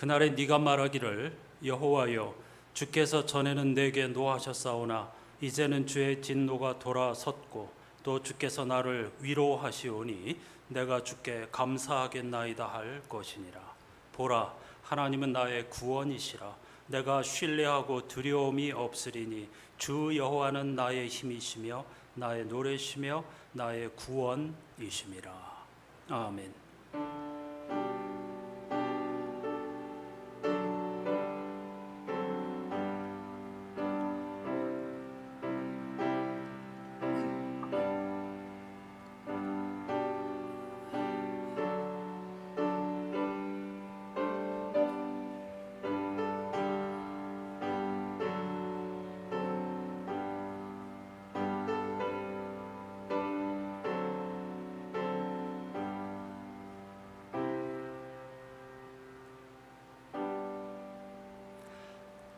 그날에 네가 말하기를 여호와여 주께서 전에는 내게 노하셨사오나 이제는 주의 진노가 돌아섰고 또 주께서 나를 위로하시오니 내가 주께 감사하겠나이다 할 것이니라. 보라, 하나님은 나의 구원이시라. 내가 신뢰하고 두려움이 없으리니 주 여호와는 나의 힘이시며 나의 노래시며 나의 구원이심이라. 아멘.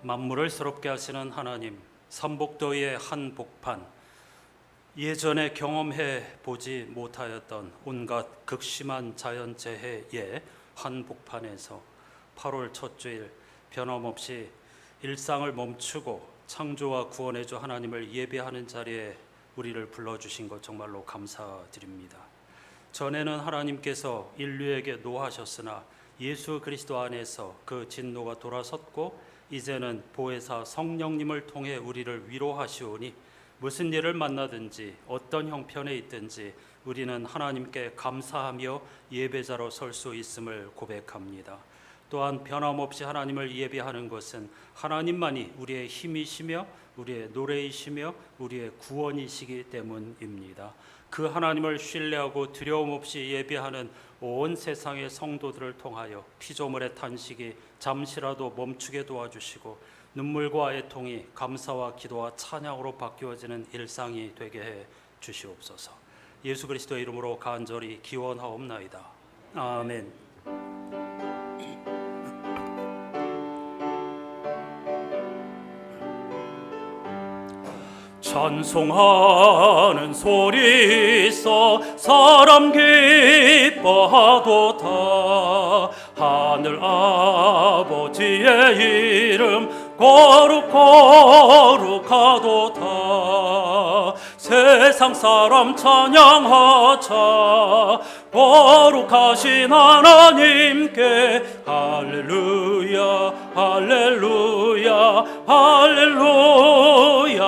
만물을 새롭게 하시는 하나님, 삼복더위의 한 복판, 예전에 경험해 보지 못하였던 온갖 극심한 자연재해의 한 복판에서 8월 첫 주일 변함없이 일상을 멈추고 창조와 구원의 주 하나님을 예배하는 자리에 우리를 불러주신 것 정말로 감사드립니다. 전에는 하나님께서 인류에게 노하셨으나 예수 그리스도 안에서 그 진노가 돌아섰고 이제는 보혜사 성령님을 통해 우리를 위로하시오니 무슨 일을 만나든지 어떤 형편에 있든지 우리는 하나님께 감사하며 예배자로 설 수 있음을 고백합니다. 또한 변함없이 하나님을 예배하는 것은 하나님만이 우리의 힘이시며 우리의 노래이시며 우리의 구원이시기 때문입니다. 그 하나님을 신뢰하고 두려움 없이 예배하는 온 세상의 성도들을 통하여 피조물의 탄식이 잠시라도 멈추게 도와주시고 눈물과 애통이 감사와 기도와 찬양으로 바뀌어지는 일상이 되게 해 주시옵소서. 예수 그리스도의 이름으로 간절히 기원하옵나이다. 아멘. 찬송하는 소리 있어 사람 기뻐하도다. 하늘 아버지의 이름 거룩하도다. 세상 사람 찬양하자. 거룩하신 하나님께 할렐루야 할렐루야 할렐루야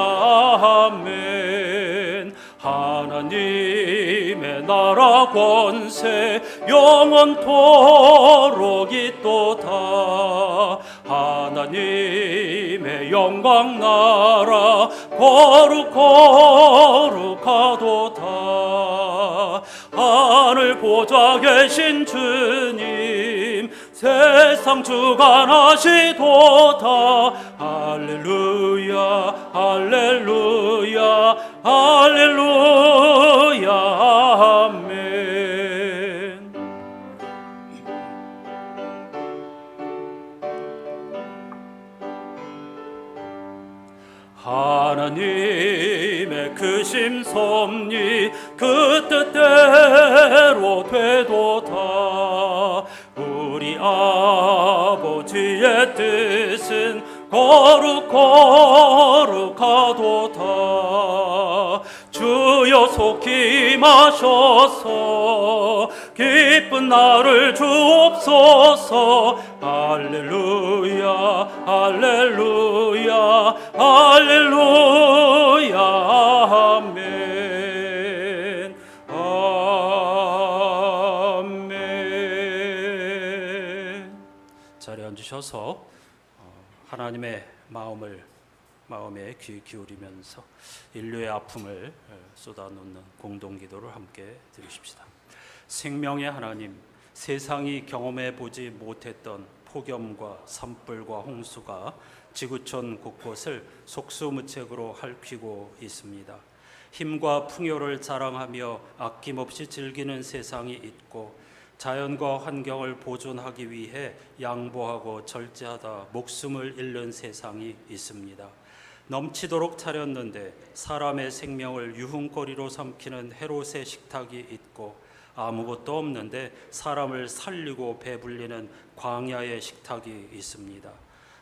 아멘. 하나님의 나라 권세 영원토록 있도다. 하나님의 영광 나라 거룩하도다. 하늘 보좌 계신 주님 세상 주관하시도다. 할렐루야 할렐루야 할렐루야 아멘. 하나님의 크심 섭리 그 뜻대로 되도다. 우리 아버지의 뜻은 거룩하도다. 주여 속히 임하셔서 기쁜 날을 주옵소서. 할렐루야 할렐루야 할렐루야 아멘 아멘. 자리에 앉으셔서 하나님의 마음에 귀 기울이면서 인류의 아픔을 쏟아놓는 공동기도를 함께 드리십시다. 생명의 하나님, 세상이 경험해 보지 못했던 폭염과 산불과 홍수가 지구촌 곳곳을 속수무책으로 핥히고 있습니다. 힘과 풍요를 자랑하며 아낌없이 즐기는 세상이 있고 자연과 환경을 보존하기 위해 양보하고 절제하다 목숨을 잃는 세상이 있습니다. 넘치도록 차렸는데 사람의 생명을 유흥거리로 삼키는 헤롯의 식탁이 있고 아무것도 없는데 사람을 살리고 배불리는 광야의 식탁이 있습니다.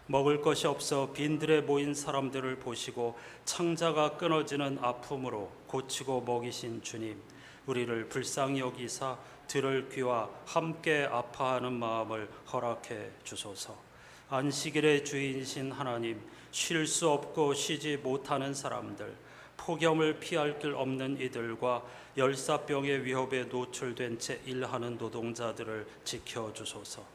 먹을 것이 없어 빈들에 모인 사람들을 보시고 창자가 끊어지는 아픔으로 고치고 먹이신 주님, 우리를 불쌍히 여기사 들을 귀와 함께 아파하는 마음을 허락해 주소서. 안식일의 주인이신 하나님, 쉴 수 없고 쉬지 못하는 사람들, 폭염을 피할 길 없는 이들과 열사병의 위협에 노출된 채 일하는 노동자들을 지켜주소서.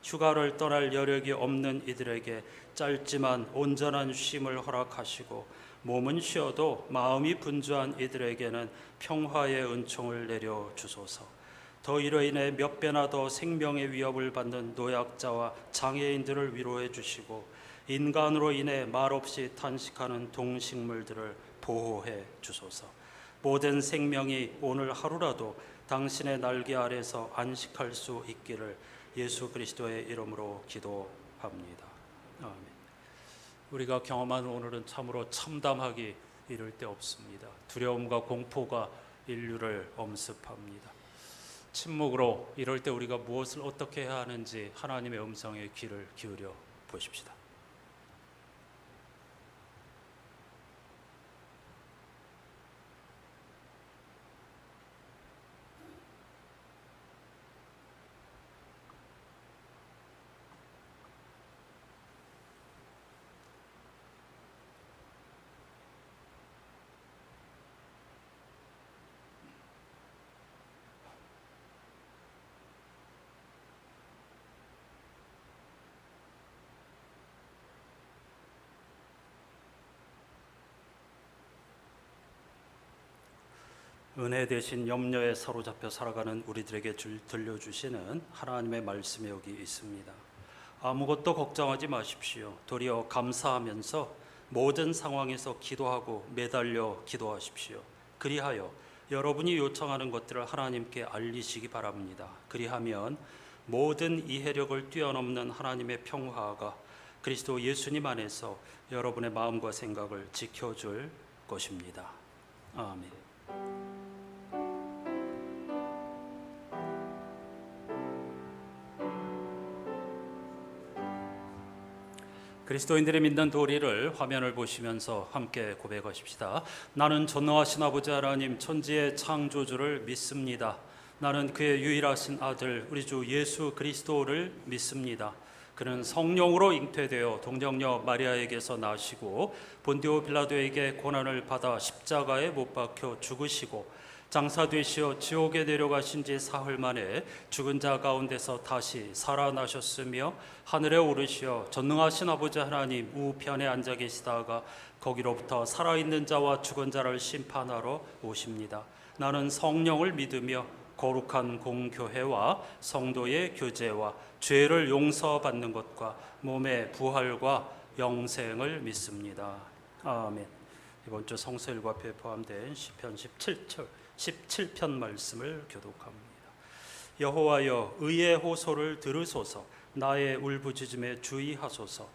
휴가를 떠날 여력이 없는 이들에게 짧지만 온전한 쉼을 허락하시고 몸은 쉬어도 마음이 분주한 이들에게는 평화의 은총을 내려주소서. 더위로 인해 몇 배나 더 생명의 위협을 받는 노약자와 장애인들을 위로해 주시고 인간으로 인해 말없이 탄식하는 동식물들을 보호해 주소서. 모든 생명이 오늘 하루라도 당신의 날개 아래서 안식할 수 있기를 예수 그리스도의 이름으로 기도합니다. 아멘. 우리가 경험한 오늘은 참으로 참담하기 이를 데 없습니다. 두려움과 공포가 인류를 엄습합니다. 침묵으로 이럴 때 우리가 무엇을 어떻게 해야 하는지 하나님의 음성에 귀를 기울여 보십시다. 은혜 대신 염려에 사로잡혀 살아가는 우리들에게 들려주시는 하나님의 말씀이 여기 있습니다. 아무것도 걱정하지 마십시오. 도리어 감사하면서 모든 상황에서 기도하고 매달려 기도하십시오. 그리하여 여러분이 요청하는 것들을 하나님께 알리시기 바랍니다. 그리하면 모든 이해력을 뛰어넘는 하나님의 평화가 그리스도 예수님 안에서 여러분의 마음과 생각을 지켜줄 것입니다. 아멘. 그리스도인들의 믿는 도리를 화면을 보시면서 함께 고백하십시다. 나는 전능하신 아버지 하나님 천지의 창조주를 믿습니다. 나는 그의 유일하신 아들 우리 주 예수 그리스도를 믿습니다. 그는 성령으로 잉태되어 동정녀 마리아에게서 나시고 본디오 빌라도에게 고난을 받아 십자가에 못 박혀 죽으시고 장사되시어 지옥에 내려가신 지 사흘 만에 죽은 자 가운데서 다시 살아나셨으며 하늘에 오르시어 전능하신 아버지 하나님 우편에 앉아 계시다가 거기로부터 살아있는 자와 죽은 자를 심판하러 오십니다. 나는 성령을 믿으며 거룩한 공교회와 성도의 교제와 죄를 용서받는 것과 몸의 부활과 영생을 믿습니다. 아멘. 이번 주 성서일과표에 포함된 시편 17편 말씀을 교독합니다. 여호와여 의의 호소를 들으소서. 나의 울부짖음에 주의하소서.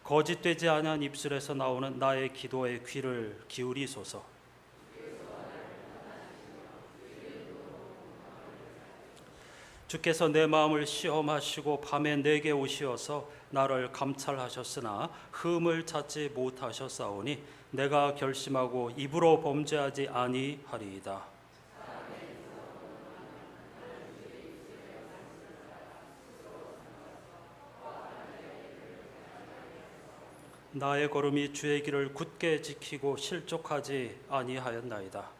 거짓되지 아니한 입술에서 나오는 나의 기도에 귀를 기울이소서. 주께서 내 마음을 시험하시고 밤에 내게 오시어서 나를 감찰하셨으나 흠을 찾지 못하셨사오니 내가 결심하고 입으로 범죄하지 아니하리이다. 나의 걸음이 주의 길을 굳게 지키고 실족하지 아니하였나이다.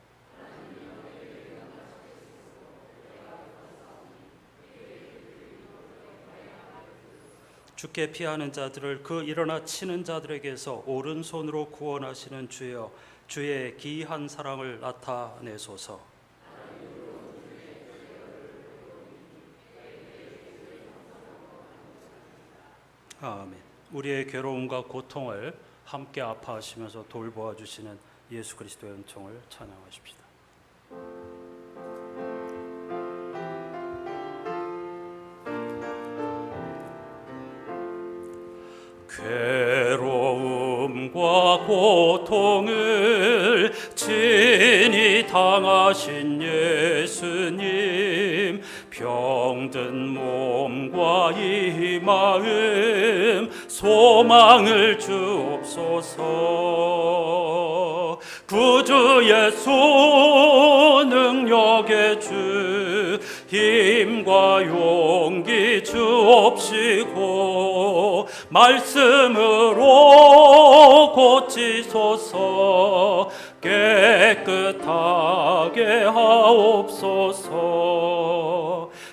주께 피하는 자들을 그 일어나 치는 자들에게서 오른손으로 구원하시는 주여, 주의 기이한 사랑을 나타내소서. 아멘. 우리의 괴로움과 고통을 함께 아파하시면서 돌보아 주시는 예수 그리스도의 은총을 찬양하십시다. 괴로움과 고통을 친히 당하신 예수님, 병든 몸과 이 마음 소망을 주옵소서. 구주 예수 능력의 주 힘과 용기 주옵시고 말씀으로 고치소서. 깨끗하게 하옵소서.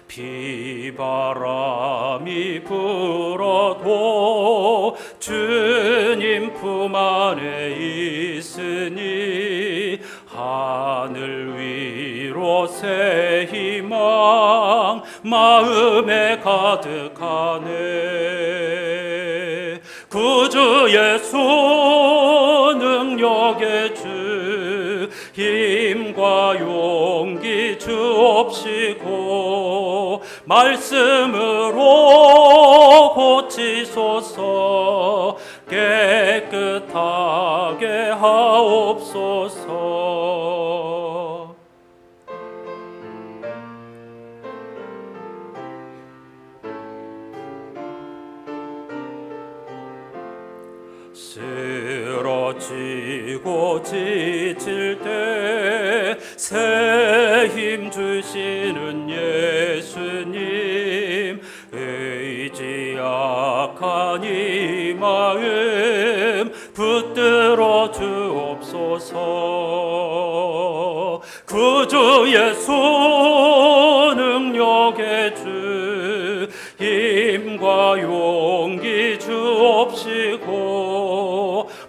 비바람이 불어도 주님 품 안에 있으니 하늘 위로 새 희망 마음에 가득하네. 구주 예수 능력의 주 힘과 용기 주옵시고 말씀으로 고치소서. 깨끗하게 하옵소서. 쓰러지고 지칠 때 새 힘 주시는 예수님, 의지 약한 이 마음 붙들어 주옵소서. 구주 예수 능력의 주 힘과 용기 주옵시고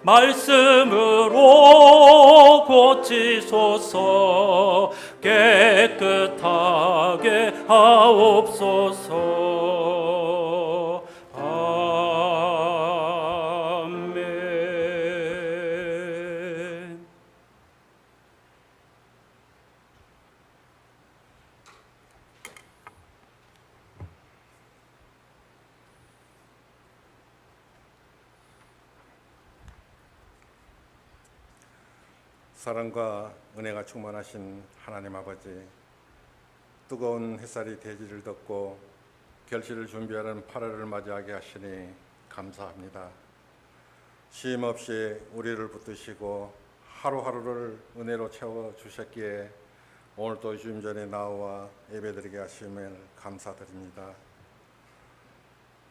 말씀으로 고치소서. 깨끗하게 하옵소서. 아멘. 사랑과 은혜가 충만하신 하나님 아버지, 뜨거운 햇살이 대지를 덮고 결실을 준비하는 8월을 맞이하게 하시니 감사합니다. 쉼 없이 우리를 붙드시고 하루하루를 은혜로 채워주셨기에 오늘도 주님 전에 나와 예배드리게 하심을 감사드립니다.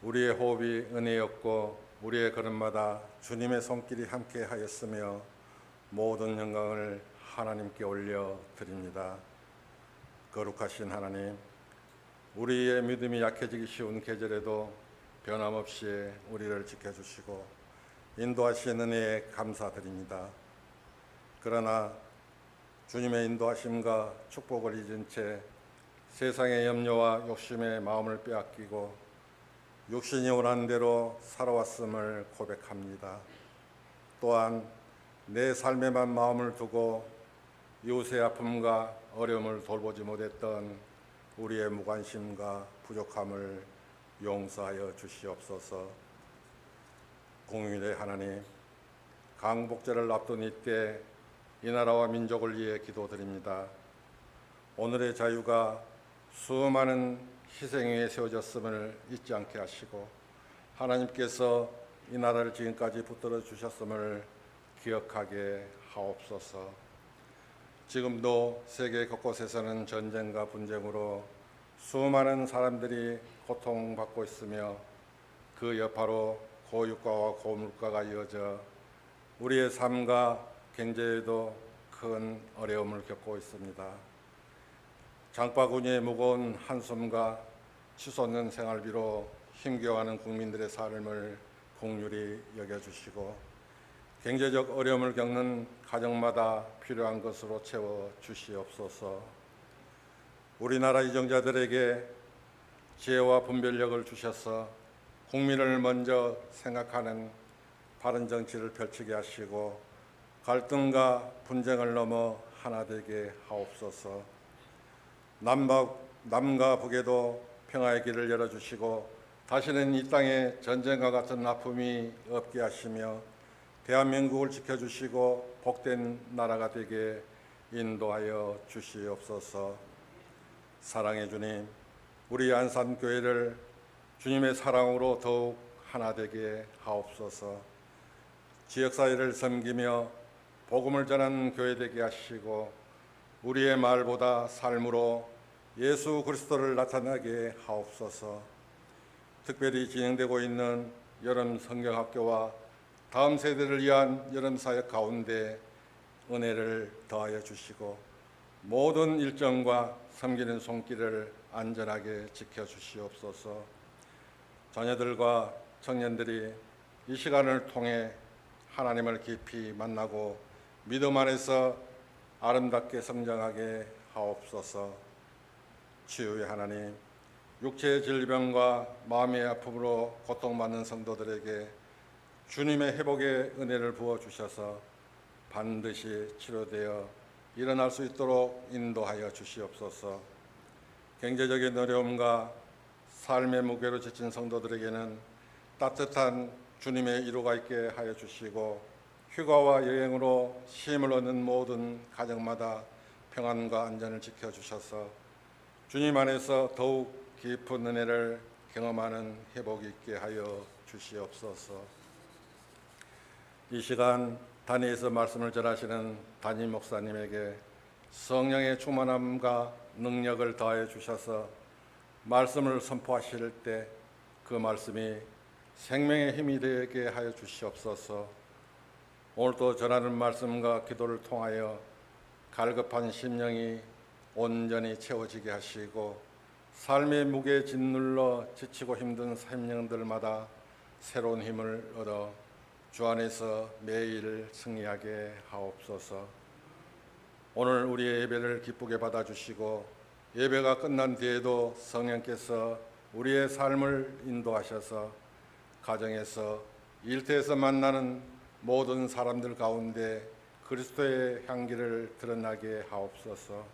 우리의 호흡이 은혜였고 우리의 걸음마다 주님의 손길이 함께 하였으며 모든 영광을 하나님께 올려드립니다. 거룩하신 하나님, 우리의 믿음이 약해지기 쉬운 계절에도 변함없이 우리를 지켜주시고 인도하신 은혜에 감사드립니다. 그러나 주님의 인도하심과 축복을 잊은 채 세상의 염려와 욕심의 마음을 빼앗기고 육신이 원하는 대로 살아왔음을 고백합니다. 또한 내 삶에만 마음을 두고 이웃의 아픔과 어려움을 돌보지 못했던 우리의 무관심과 부족함을 용서하여 주시옵소서. 공의의 하나님, 강복절을 앞둔 이때 이 나라와 민족을 위해 기도드립니다. 오늘의 자유가 수많은 희생 위에 세워졌음을 잊지 않게 하시고 하나님께서 이 나라를 지금까지 붙들어 주셨음을 기억하게 하옵소서. 지금도 세계 곳곳에서는 전쟁과 분쟁으로 수많은 사람들이 고통받고 있으며 그 여파로 고유가와 고물가가 이어져 우리의 삶과 경제에도 큰 어려움을 겪고 있습니다. 장바구니의 무거운 한숨과 치솟는 생활비로 힘겨워하는 국민들의 삶을 긍휼히 여겨주시고 경제적 어려움을 겪는 가정마다 필요한 것으로 채워주시옵소서. 우리나라 이정자들에게 지혜와 분별력을 주셔서 국민을 먼저 생각하는 바른 정치를 펼치게 하시고 갈등과 분쟁을 넘어 하나 되게 하옵소서. 남과 북에도 평화의 길을 열어주시고 다시는 이 땅에 전쟁과 같은 아픔이 없게 하시며 대한민국을 지켜주시고 복된 나라가 되게 인도하여 주시옵소서. 사랑의 주님, 우리 안산교회를 주님의 사랑으로 더욱 하나 되게 하옵소서. 지역사회를 섬기며 복음을 전하는 교회 되게 하시고 우리의 말보다 삶으로 예수 그리스도를 나타나게 하옵소서. 특별히 진행되고 있는 여름 성경학교와 다음 세대를 위한 여름 사역 가운데 은혜를 더하여 주시고 모든 일정과 섬기는 손길을 안전하게 지켜주시옵소서. 자녀들과 청년들이 이 시간을 통해 하나님을 깊이 만나고 믿음 안에서 아름답게 성장하게 하옵소서. 치유의 하나님, 육체의 질병과 마음의 아픔으로 고통받는 성도들에게 주님의 회복의 은혜를 부어주셔서 반드시 치료되어 일어날 수 있도록 인도하여 주시옵소서. 경제적인 어려움과 삶의 무게로 지친 성도들에게는 따뜻한 주님의 위로가 있게 하여 주시고 휴가와 여행으로 쉼을 얻는 모든 가정마다 평안과 안전을 지켜주셔서 주님 안에서 더욱 깊은 은혜를 경험하는 회복이 있게 하여 주시옵소서. 이 시간 단위에서 말씀을 전하시는 담임 목사님에게 성령의 충만함과 능력을 더하여 주셔서 말씀을 선포하실 때 그 말씀이 생명의 힘이 되게 하여 주시옵소서. 오늘도 전하는 말씀과 기도를 통하여 갈급한 심령이 온전히 채워지게 하시고 삶의 무게에 짓눌러 지치고 힘든 생명들마다 새로운 힘을 얻어 주 안에서 매일 승리하게 하옵소서. 오늘 우리의 예배를 기쁘게 받아주시고 예배가 끝난 뒤에도 성령께서 우리의 삶을 인도하셔서 가정에서 일터에서 만나는 모든 사람들 가운데 그리스도의 향기를 드러나게 하옵소서.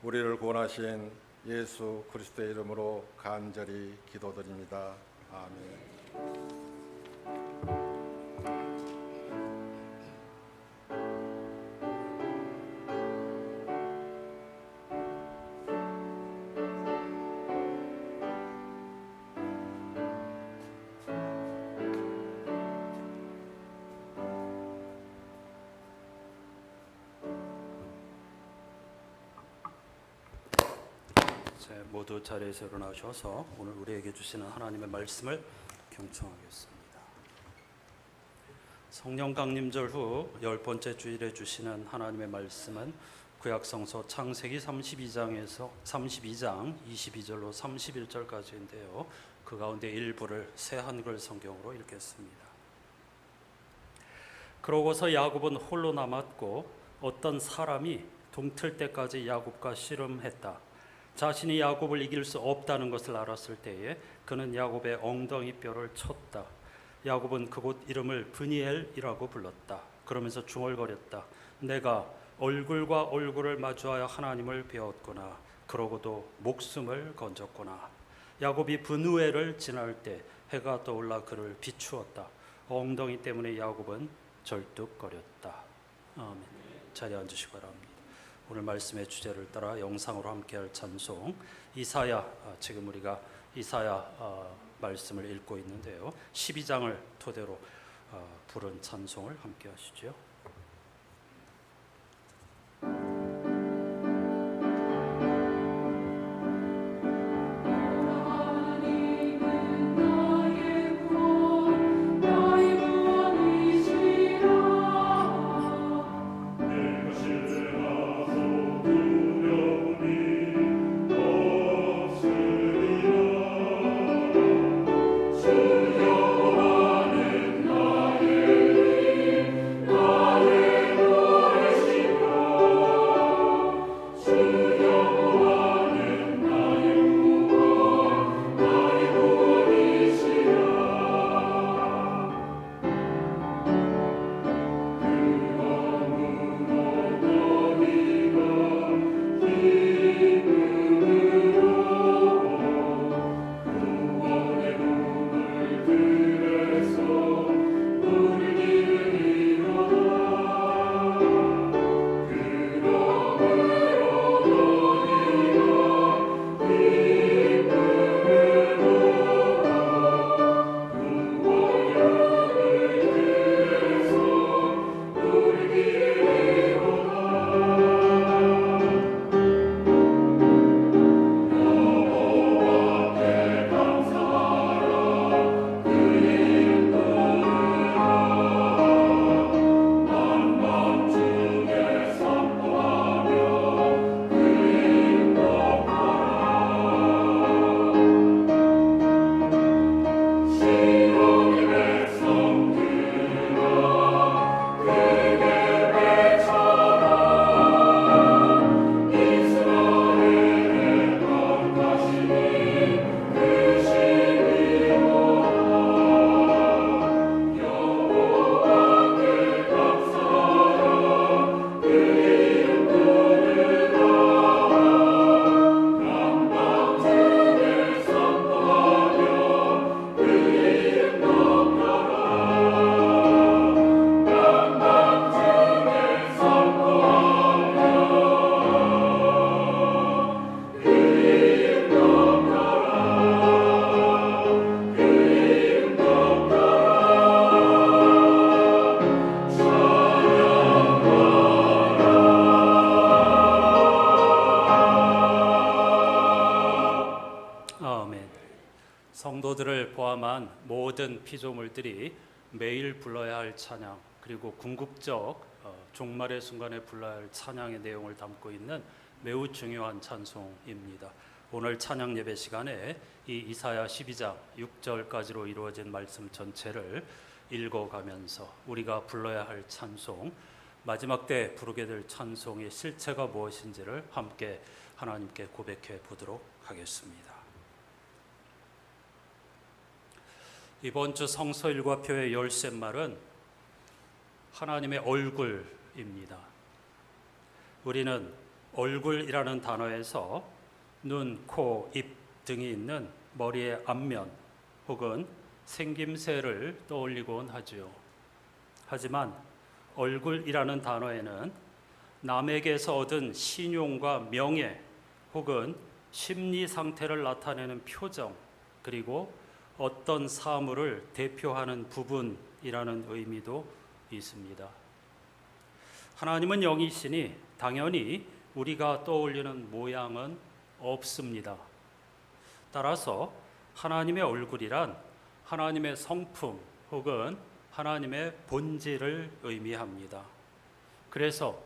우리를 구원하신 예수 그리스도의 이름으로 간절히 기도드립니다. 아멘. 모두 자리에서 일어나셔서 오늘 우리에게 주시는 하나님의 말씀을 경청하겠습니다. 성령 강림절 후 10번째 주일에 주시는 하나님의 말씀은 구약성서 창세기 32장에서 32장 22절로 31절까지인데요. 그 가운데 일부를 새 한글 성경으로 읽겠습니다. 그러고서 야곱은 홀로 남았고 어떤 사람이 동틀 때까지 야곱과 씨름했다. 자신이 야곱을 이길 수 없다는 것을 알았을 때에 그는 야곱의 엉덩이 뼈를 쳤다. 야곱은 그곳 이름을 브니엘이라고 불렀다. 그러면서 중얼거렸다. 내가 얼굴과 얼굴을 마주하여 하나님을 배웠구나. 그러고도 목숨을 건졌구나. 야곱이 브누엘을 지날 때 해가 떠올라 그를 비추었다. 엉덩이 때문에 야곱은 절뚝거렸다. 아멘. 자리에 앉으시기 바랍니다. 오늘 말씀의 주제를 따라 영상으로 함께할 찬송 이사야, 지금 우리가 이사야 말씀을 읽고 있는데요. 12장을 토대로 부른 찬송을 함께 하시죠. 주여 모든 피조물들이 매일 불러야 할 찬양, 그리고 궁극적 종말의 순간에 불러야 할 찬양의 내용을 담고 있는 매우 중요한 찬송입니다. 오늘 찬양 예배 시간에 이 이사야 12장 6절까지로 이루어진 말씀 전체를 읽어가면서 우리가 불러야 할 찬송, 마지막 때 부르게 될 찬송의 실체가 무엇인지를 함께 하나님께 고백해 보도록 하겠습니다. 이번 주 성서 일과표의 열쇠말은 하나님의 얼굴입니다. 우리는 얼굴이라는 단어에서 눈, 코, 입 등이 있는 머리의 앞면 혹은 생김새를 떠올리곤 하지요. 하지만 얼굴이라는 단어에는 남에게서 얻은 신용과 명예 혹은 심리 상태를 나타내는 표정, 그리고 어떤 사물을 대표하는 부분이라는 의미도 있습니다. 하나님은 영이시니 당연히 우리가 떠올리는 모양은 없습니다. 따라서 하나님의 얼굴이란 하나님의 성품 혹은 하나님의 본질을 의미합니다. 그래서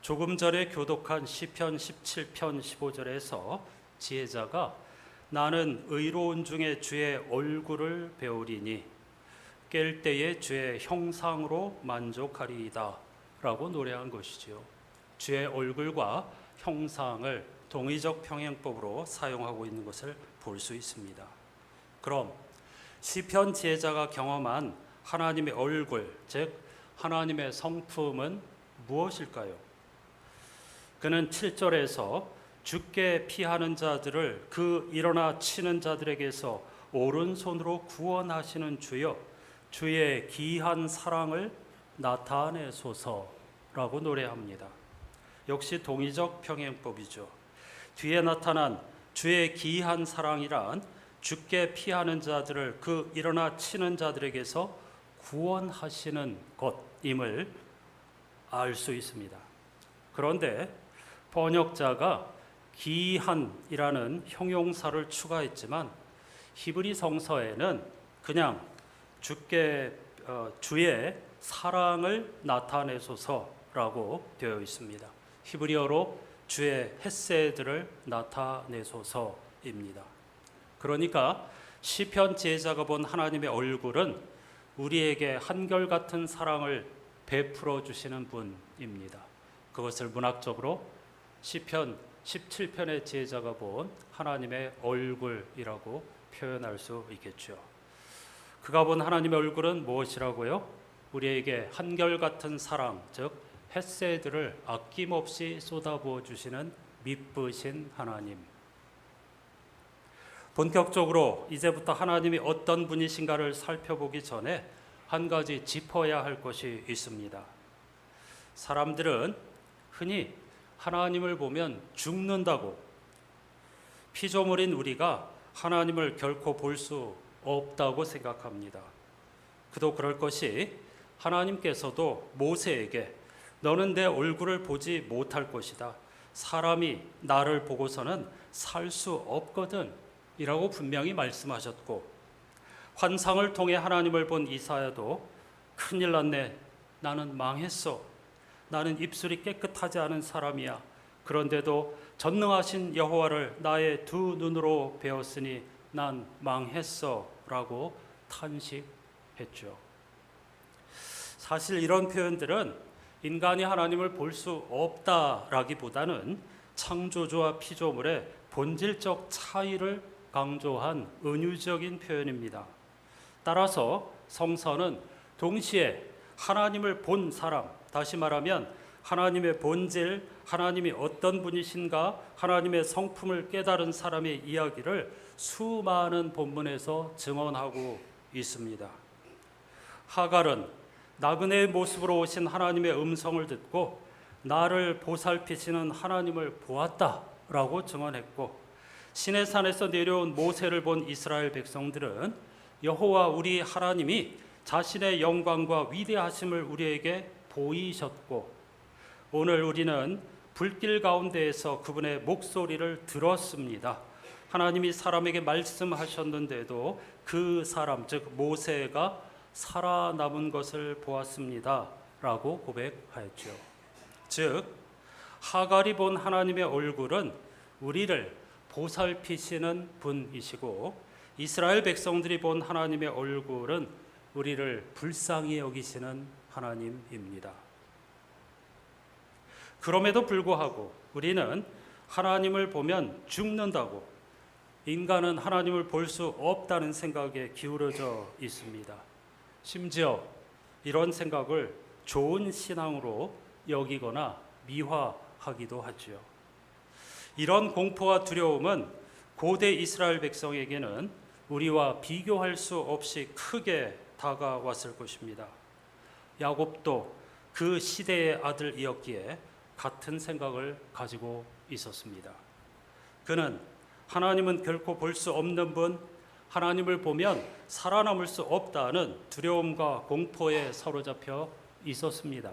조금 전에 교독한 시편 17편 15절에서 지혜자가 나는 의로운 중에 주의 얼굴을 배우리니 깰 때에 주의 형상으로 만족하리이다 라고 노래한 것이지요. 주의 얼굴과 형상을 동의적 평행법으로 사용하고 있는 것을 볼 수 있습니다. 그럼 시편 지혜자가 경험한 하나님의 얼굴, 즉 하나님의 성품은 무엇일까요? 그는 7절에서 주께 피하는 자들을 그 일어나 치는 자들에게서 오른손으로 구원하시는 주여 주의 기이한 사랑을 나타내소서라고 노래합니다. 역시 동의적 평행법이죠. 뒤에 나타난 주의 기이한 사랑이란 주께 피하는 자들을 그 일어나 치는 자들에게서 구원하시는 것임을 알 수 있습니다. 그런데 번역자가 기이한이라는 형용사를 추가했지만 히브리 성서에는 그냥 주의 사랑을 나타내소서라고 되어 있습니다. 히브리어로 주의 헤세드를 나타내소서입니다. 그러니까 시편 지혜자가 본 하나님의 얼굴은 우리에게 한결같은 사랑을 베풀어 주시는 분입니다. 그것을 문학적으로 시편 17편의 지혜자가 본 하나님의 얼굴이라고 표현할 수 있겠죠. 그가 본 하나님의 얼굴은 무엇이라고요? 우리에게 한결같은 사랑, 즉 헤세드를 아낌없이 쏟아부어 주시는 미쁘신 하나님. 본격적으로 이제부터 하나님이 어떤 분이신가를 살펴보기 전에 한 가지 짚어야 할 것이 있습니다. 사람들은 흔히 하나님을 보면 죽는다고, 피조물인 우리가 하나님을 결코 볼 수 없다고 생각합니다. 그도 그럴 것이 하나님께서도 모세에게 너는 내 얼굴을 보지 못할 것이다. 사람이 나를 보고서는 살 수 없거든 이라고 분명히 말씀하셨고, 환상을 통해 하나님을 본 이사야도 큰일 났네. 나는 망했어. 나는 입술이 깨끗하지 않은 사람이야. 그런데도 전능하신 여호와를 나의 두 눈으로 배웠으니 난 망했어 라고 탄식했죠. 사실 이런 표현들은 인간이 하나님을 볼 수 없다라기보다는 창조주와 피조물의 본질적 차이를 강조한 은유적인 표현입니다. 따라서 성서는 동시에 하나님을 본 사람, 다시 말하면 하나님의 본질, 하나님이 어떤 분이신가, 하나님의 성품을 깨달은 사람의 이야기를 수많은 본문에서 증언하고 있습니다. 하갈은 나그네의 모습으로 오신 하나님의 음성을 듣고 나를 보살피시는 하나님을 보았다라고 증언했고, 시내산에서 내려온 모세를 본 이스라엘 백성들은 여호와 우리 하나님이 자신의 영광과 위대하심을 우리에게 보이셨고, 오늘 우리는 불길 가운데에서 그분의 목소리를 들었습니다. 하나님이 사람에게 말씀하셨는데도 그 사람, 즉 모세가 살아남은 것을 보았습니다 라고 고백하였죠. 즉 하갈이 본 하나님의 얼굴은 우리를 보살피시는 분이시고, 이스라엘 백성들이 본 하나님의 얼굴은 우리를 불쌍히 여기시는 하나님입니다. 그럼에도 불구하고 우리는 하나님을 보면 죽는다고, 인간은 하나님을 볼 수 없다는 생각에 기울어져 있습니다. 심지어 이런 생각을 좋은 신앙으로 여기거나 미화하기도 하지요. 이런 공포와 두려움은 고대 이스라엘 백성에게는 우리와 비교할 수 없이 크게 다가왔을 것입니다. 야곱도 그 시대의 아들이었기에 같은 생각을 가지고 있었습니다. 그는 하나님은 결코 볼 수 없는 분, 하나님을 보면 살아남을 수 없다는 두려움과 공포에 사로잡혀 있었습니다.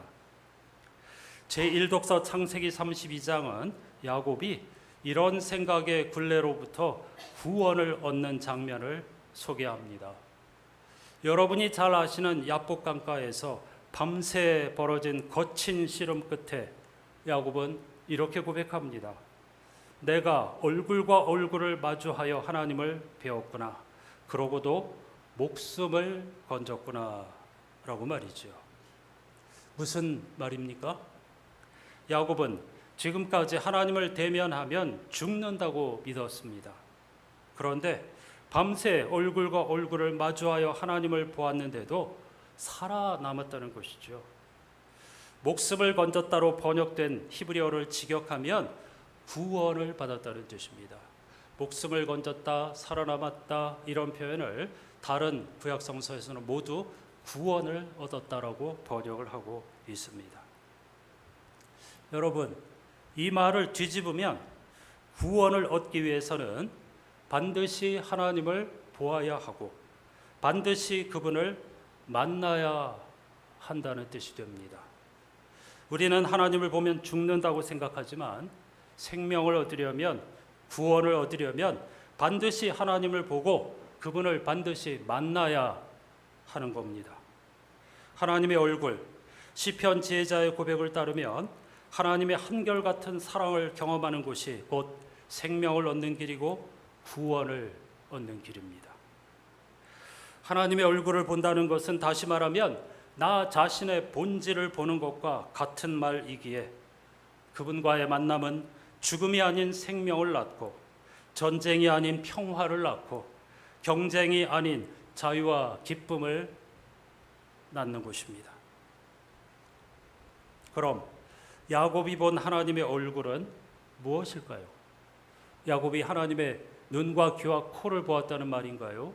제1독서 창세기 32장은 야곱이 이런 생각의 굴레로부터 구원을 얻는 장면을 소개합니다. 여러분이 잘 아시는 야복 강가에서 밤새 벌어진 거친 씨름 끝에 야곱은 이렇게 고백합니다. 내가 얼굴과 얼굴을 마주하여 하나님을 배웠구나. 그러고도 목숨을 건졌구나 라고 말이죠. 무슨 말입니까? 야곱은 지금까지 하나님을 대면하면 죽는다고 믿었습니다. 그런데 밤새 얼굴과 얼굴을 마주하여 하나님을 보았는데도 살아남았다는 것이죠. 목숨을 건졌다로 번역된 히브리어를 직역하면 구원을 받았다는 뜻입니다. 목숨을 건졌다, 살아남았다 이런 표현을 다른 구약 성서에서는 모두 구원을 얻었다라고 번역을 하고 있습니다. 여러분, 이 말을 뒤집으면 구원을 얻기 위해서는 반드시 하나님을 보아야 하고 반드시 그분을 만나야 한다는 뜻이 됩니다. 우리는 하나님을 보면 죽는다고 생각하지만 생명을 얻으려면, 구원을 얻으려면 반드시 하나님을 보고 그분을 반드시 만나야 하는 겁니다. 하나님의 얼굴, 시편 지혜자의 고백을 따르면 하나님의 한결같은 사랑을 경험하는 곳이 곧 생명을 얻는 길이고 구원을 얻는 길입니다. 하나님의 얼굴을 본다는 것은 다시 말하면 나 자신의 본질을 보는 것과 같은 말이기에 그분과의 만남은 죽음이 아닌 생명을 낳고 전쟁이 아닌 평화를 낳고 경쟁이 아닌 자유와 기쁨을 낳는 것입니다. 그럼 야곱이 본 하나님의 얼굴은 무엇일까요? 야곱이 하나님의 눈과 귀와 코를 보았다는 말인가요?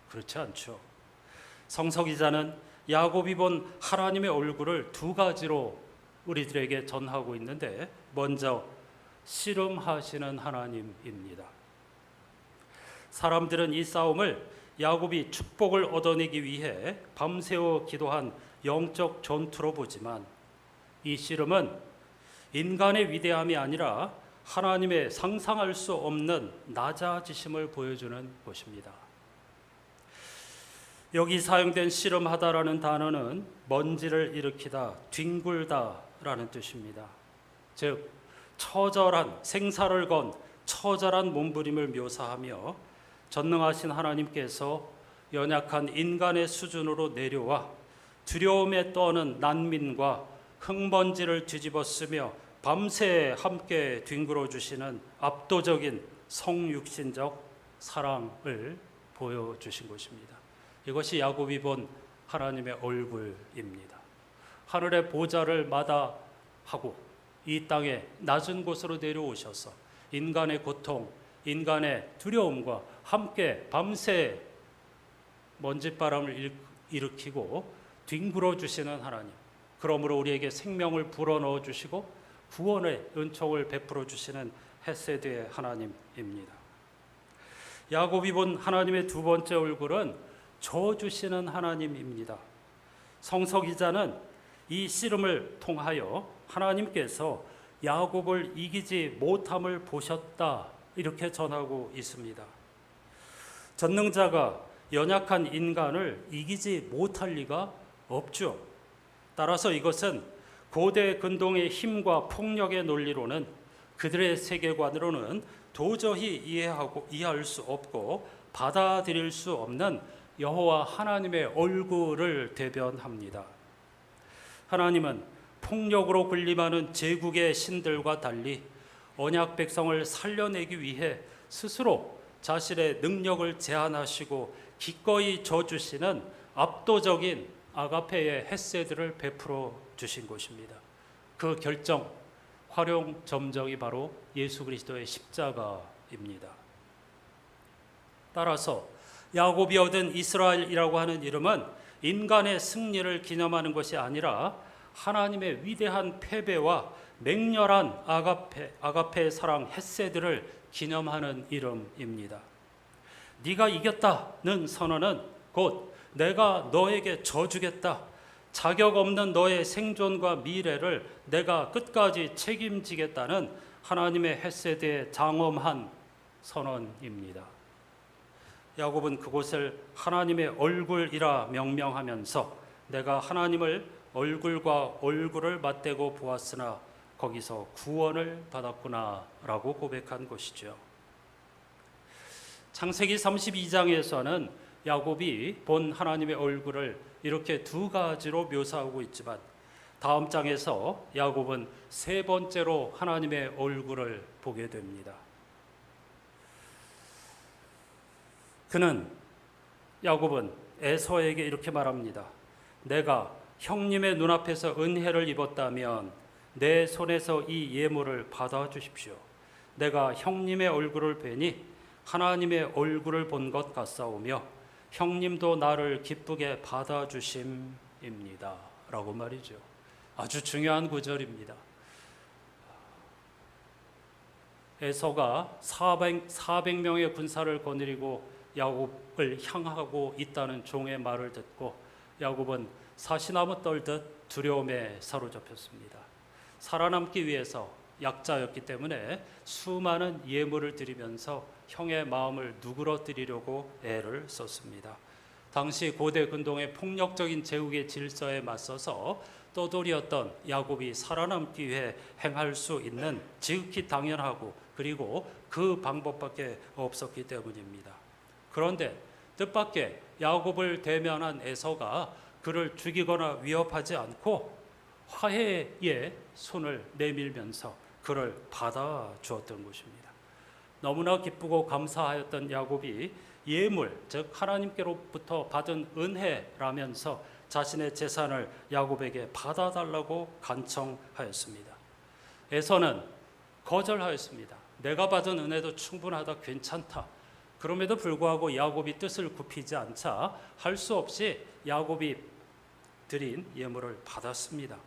그렇지 않죠. 성서 기자는 야곱이 본 하나님의 얼굴을 두 가지로 우리들에게 전하고 있는데, 먼저 씨름하시는 하나님입니다. 사람들은 이 싸움을 야곱이 축복을 얻어내기 위해 밤새워 기도한 영적 전투로 보지만, 이 씨름은 인간의 위대함이 아니라 하나님의 상상할 수 없는 낮아지심을 보여주는 것입니다. 여기 사용된 씨름하다라는 단어는 먼지를 일으키다, 뒹굴다라는 뜻입니다. 즉 처절한, 생사를 건 처절한 몸부림을 묘사하며 전능하신 하나님께서 연약한 인간의 수준으로 내려와 두려움에 떠는 난민과 흙먼지를 뒤집어 쓰며 밤새 함께 뒹굴어 주시는 압도적인 성육신적 사랑을 보여주신 것입니다. 이것이 야곱이 본 하나님의 얼굴입니다. 하늘의 보좌를 마다하고 이 땅에 낮은 곳으로 내려오셔서 인간의 고통, 인간의 두려움과 함께 밤새 먼지바람을 일으키고 뒹굴어 주시는 하나님, 그러므로 우리에게 생명을 불어넣어 주시고 구원의 은총을 베풀어 주시는 헤세드의 하나님입니다. 야곱이 본 하나님의 두 번째 얼굴은 저 주시는 하나님입니다. 성서 기자는 이 씨름을 통하여 하나님께서 야곱을 이기지 못함을 보셨다 이렇게 전하고 있습니다. 전능자가 연약한 인간을 이기지 못할 리가 없죠. 따라서 이것은 고대 근동의 힘과 폭력의 논리로는, 그들의 세계관으로는 도저히 이해할 수 없고 받아들일 수 없는 여호와 하나님의 얼굴을 대변합니다. 하나님은 폭력으로 군림하는 제국의 신들과 달리 언약 백성을 살려내기 위해 스스로 자신의 능력을 제한하시고 기꺼이 져주시는 압도적인 아가페의 헤세드를 베풀어 주신 것입니다. 그 결정, 활용 점정이 바로 예수 그리스도의 십자가입니다. 따라서 야곱이 얻은 이스라엘이라고 하는 이름은 인간의 승리를 기념하는 것이 아니라 하나님의 위대한 패배와 맹렬한 아가페의 사랑 헤세드를 기념하는 이름입니다. 네가 이겼다는 선언은 곧 내가 너에게 져주겠다, 자격 없는 너의 생존과 미래를 내가 끝까지 책임지겠다는 하나님의 헤세드의 장엄한 선언입니다. 야곱은 그곳을 하나님의 얼굴이라 명명하면서 내가 하나님을 얼굴과 얼굴을 맞대고 보았으나 거기서 구원을 받았구나라고 고백한 것이죠. 창세기 32장에서는 야곱이 본 하나님의 얼굴을 이렇게 두 가지로 묘사하고 있지만 다음 장에서 야곱은 세 번째로 하나님의 얼굴을 보게 됩니다. 야곱은 에서에게 이렇게 말합니다. 내가 형님의 눈앞에서 은혜를 입었다면 내 손에서 이 예물을 받아주십시오. 내가 형님의 얼굴을 뵈니 하나님의 얼굴을 본 것 같사오며 형님도 나를 기쁘게 받아주심입니다. 라고 말이죠. 아주 중요한 구절입니다. 에서가 400명의 군사를 거느리고 야곱을 향하고 있다는 종의 말을 듣고 야곱은 사시나무 떨듯 두려움에 사로잡혔습니다. 살아남기 위해서 약자였기 때문에 수많은 예물을 드리면서 형의 마음을 누그러뜨리려고 애를 썼습니다. 당시 고대 근동의 폭력적인 제국의 질서에 맞서서 떠돌이었던 야곱이 살아남기 위해 행할 수 있는 지극히 당연하고 그리고 그 방법밖에 없었기 때문입니다. 그런데 뜻밖의 야곱을 대면한 에서가 그를 죽이거나 위협하지 않고 화해의 손을 내밀면서 그를 받아주었던 것입니다. 너무나 기쁘고 감사하였던 야곱이 예물, 즉 하나님께로부터 받은 은혜라면서 자신의 재산을 야곱에게 받아달라고 간청하였습니다. 에서는 거절하였습니다. 내가 받은 은혜도 충분하다, 괜찮다. 그럼에도 불구하고 야곱이 뜻을 굽히지 않자 할 수 없이 야곱이 드린 예물을 받았습니다.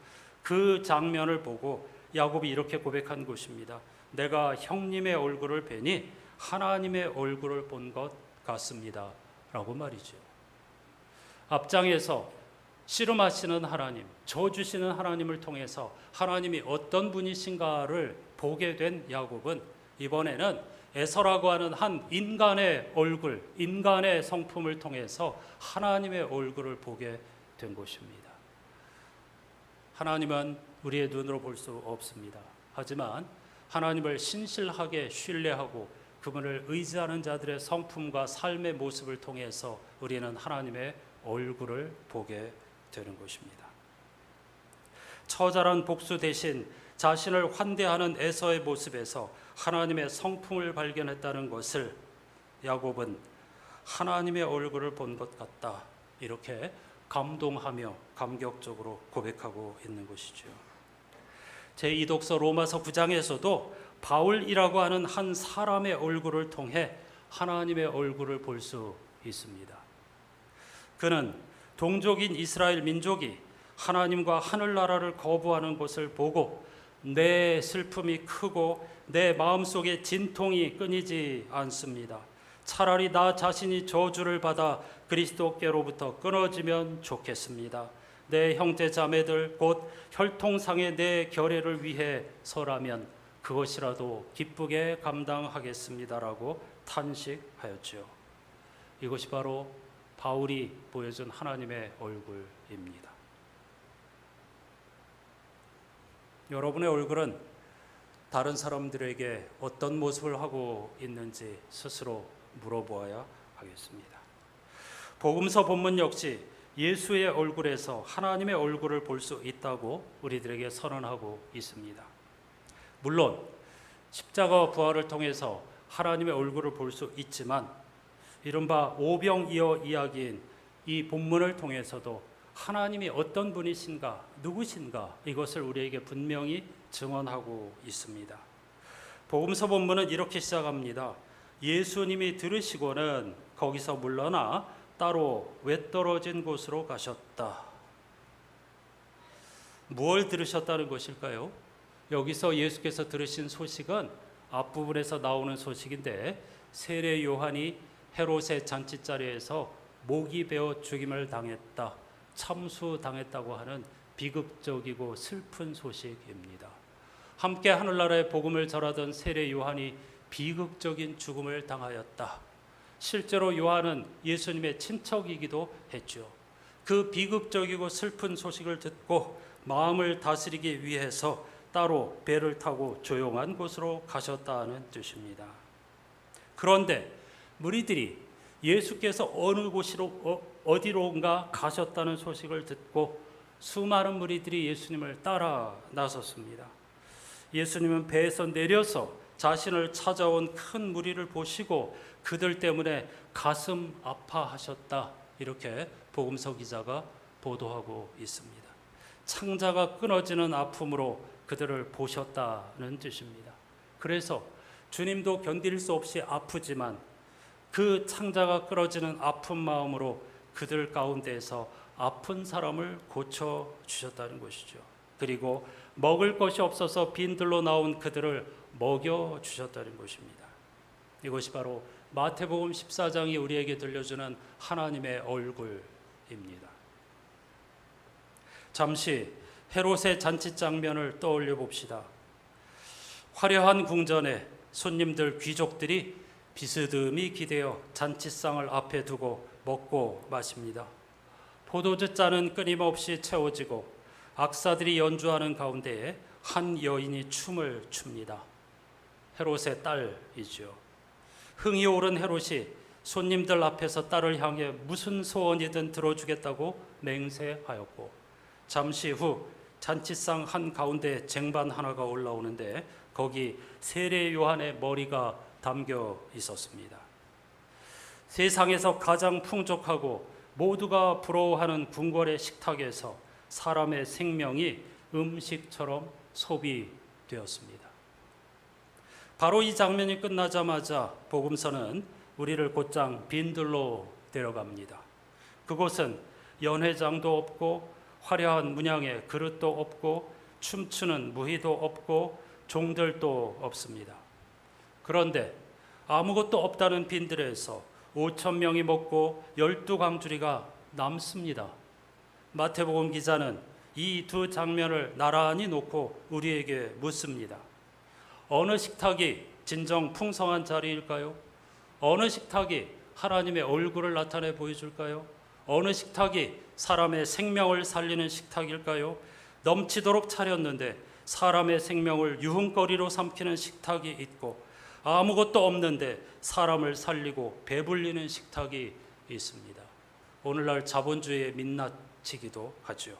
그 장면을 보고 야곱이 이렇게 고백한 것입니다. 내가 형님의 얼굴을 뵈니 하나님의 얼굴을 본 것 같습니다. 라고 말이죠. 앞장에서 씨름하시는 하나님, 져주시는 하나님을 통해서 하나님이 어떤 분이신가를 보게 된 야곱은 이번에는 에서라고 하는 한 인간의 얼굴, 인간의 성품을 통해서 하나님의 얼굴을 보게 된 것입니다. 하나님은 우리의 눈으로 볼 수 없습니다. 하지만 하나님을 신실하게 신뢰하고 그분을 의지하는 자들의 성품과 삶의 모습을 통해서 우리는 하나님의 얼굴을 보게 되는 것입니다. 처절한 복수 대신 자신을 환대하는 에서의 모습에서 하나님의 성품을 발견했다는 것을 야곱은 하나님의 얼굴을 본 것 같다, 이렇게 감동하며 감격적으로 고백하고 있는 것이죠. 제2독서 로마서 9장에서도 바울이라고 하는 한 사람의 얼굴을 통해 하나님의 얼굴을 볼 수 있습니다. 그는 동족인 이스라엘 민족이 하나님과 하늘나라를 거부하는 것을 보고 내 슬픔이 크고 내 마음속에 진통이 끊이지 않습니다. 차라리 나 자신이 저주를 받아 그리스도께로부터 끊어지면 좋겠습니다. 내 형제 자매들 곧 혈통상의 내 결례를 위해 서라면 그것이라도 기쁘게 감당하겠습니다라고 탄식하였죠. 이것이 바로 바울이 보여준 하나님의 얼굴입니다. 여러분의 얼굴은 다른 사람들에게 어떤 모습을 하고 있는지 스스로 물어보아야 하겠습니다. 복음서 본문 역시 예수의 얼굴에서 하나님의 얼굴을 볼 수 있다고 우리들에게 선언하고 있습니다. 물론 십자가와 부활을 통해서 하나님의 얼굴을 볼 수 있지만 이른바 오병이어 이야기인 이 본문을 통해서도 하나님이 어떤 분이신가, 누구신가 이것을 우리에게 분명히 증언하고 있습니다. 복음서 본문은 이렇게 시작합니다. 예수님이 들으시고는 거기서 물러나 따로 외떨어진 곳으로 가셨다. 무엇을 들으셨다는 것일까요? 여기서 예수께서 들으신 소식은 앞부분에서 나오는 소식인데 세례 요한이 헤롯의 잔치자리에서 목이 베어 죽임을 당했다, 참수당했다고 하는 비극적이고 슬픈 소식입니다. 함께 하늘나라의 복음을 전하던 세례 요한이 비극적인 죽음을 당하였다. 실제로 요한은 예수님의 친척이기도 했죠. 그 비극적이고 슬픈 소식을 듣고 마음을 다스리기 위해서 따로 배를 타고 조용한 곳으로 가셨다는 뜻입니다. 그런데 무리들이 예수께서 어느 곳으로 어디론가 가셨다는 소식을 듣고 수많은 무리들이 예수님을 따라 나섰습니다. 예수님은 배에서 내려서 자신을 찾아온 큰 무리를 보시고 그들 때문에 가슴 아파하셨다, 이렇게 복음서 기자가 보도하고 있습니다. 창자가 끊어지는 아픔으로 그들을 보셨다는 뜻입니다. 그래서 주님도 견딜 수 없이 아프지만 그 창자가 끊어지는 아픈 마음으로 그들 가운데에서 아픈 사람을 고쳐주셨다는 것이죠. 그리고 먹을 것이 없어서 빈들로 나온 그들을 먹여주셨다는 것입니다. 이것이 바로 마태복음 14장이 우리에게 들려주는 하나님의 얼굴입니다. 잠시 헤롯의 잔치 장면을 떠올려 봅시다. 화려한 궁전에 손님들, 귀족들이 비스듬히 기대어 잔치상을 앞에 두고 먹고 마십니다. 포도주 잔은 끊임없이 채워지고 악사들이 연주하는 가운데에 한 여인이 춤을 춥니다. 헤롯의 딸이죠. 흥이 오른 헤롯이 손님들 앞에서 딸을 향해 무슨 소원이든 들어주겠다고 맹세하였고, 잠시 후 잔치상 한 가운데 쟁반 하나가 올라오는데 거기 세례 요한의 머리가 담겨 있었습니다. 세상에서 가장 풍족하고 모두가 부러워하는 궁궐의 식탁에서 사람의 생명이 음식처럼 소비되었습니다. 바로 이 장면이 끝나자마자 복음서는 우리를 곧장 빈들로 데려갑니다. 그곳은 연회장도 없고 화려한 문양의 그릇도 없고 춤추는 무희도 없고 종들도 없습니다. 그런데 아무것도 없다는 빈들에서 5,000명이 먹고 12광주리가 남습니다. 마태복음 기자는 이 두 장면을 나란히 놓고 우리에게 묻습니다. 어느 식탁이 진정 풍성한 자리일까요? 어느 식탁이 하나님의 얼굴을 나타내 보여줄까요? 어느 식탁이 사람의 생명을 살리는 식탁일까요? 넘치도록 차렸는데 사람의 생명을 유흥거리로 삼키는 식탁이 있고 아무것도 없는데 사람을 살리고 배불리는 식탁이 있습니다. 오늘날 자본주의의 민낯이기도 하죠.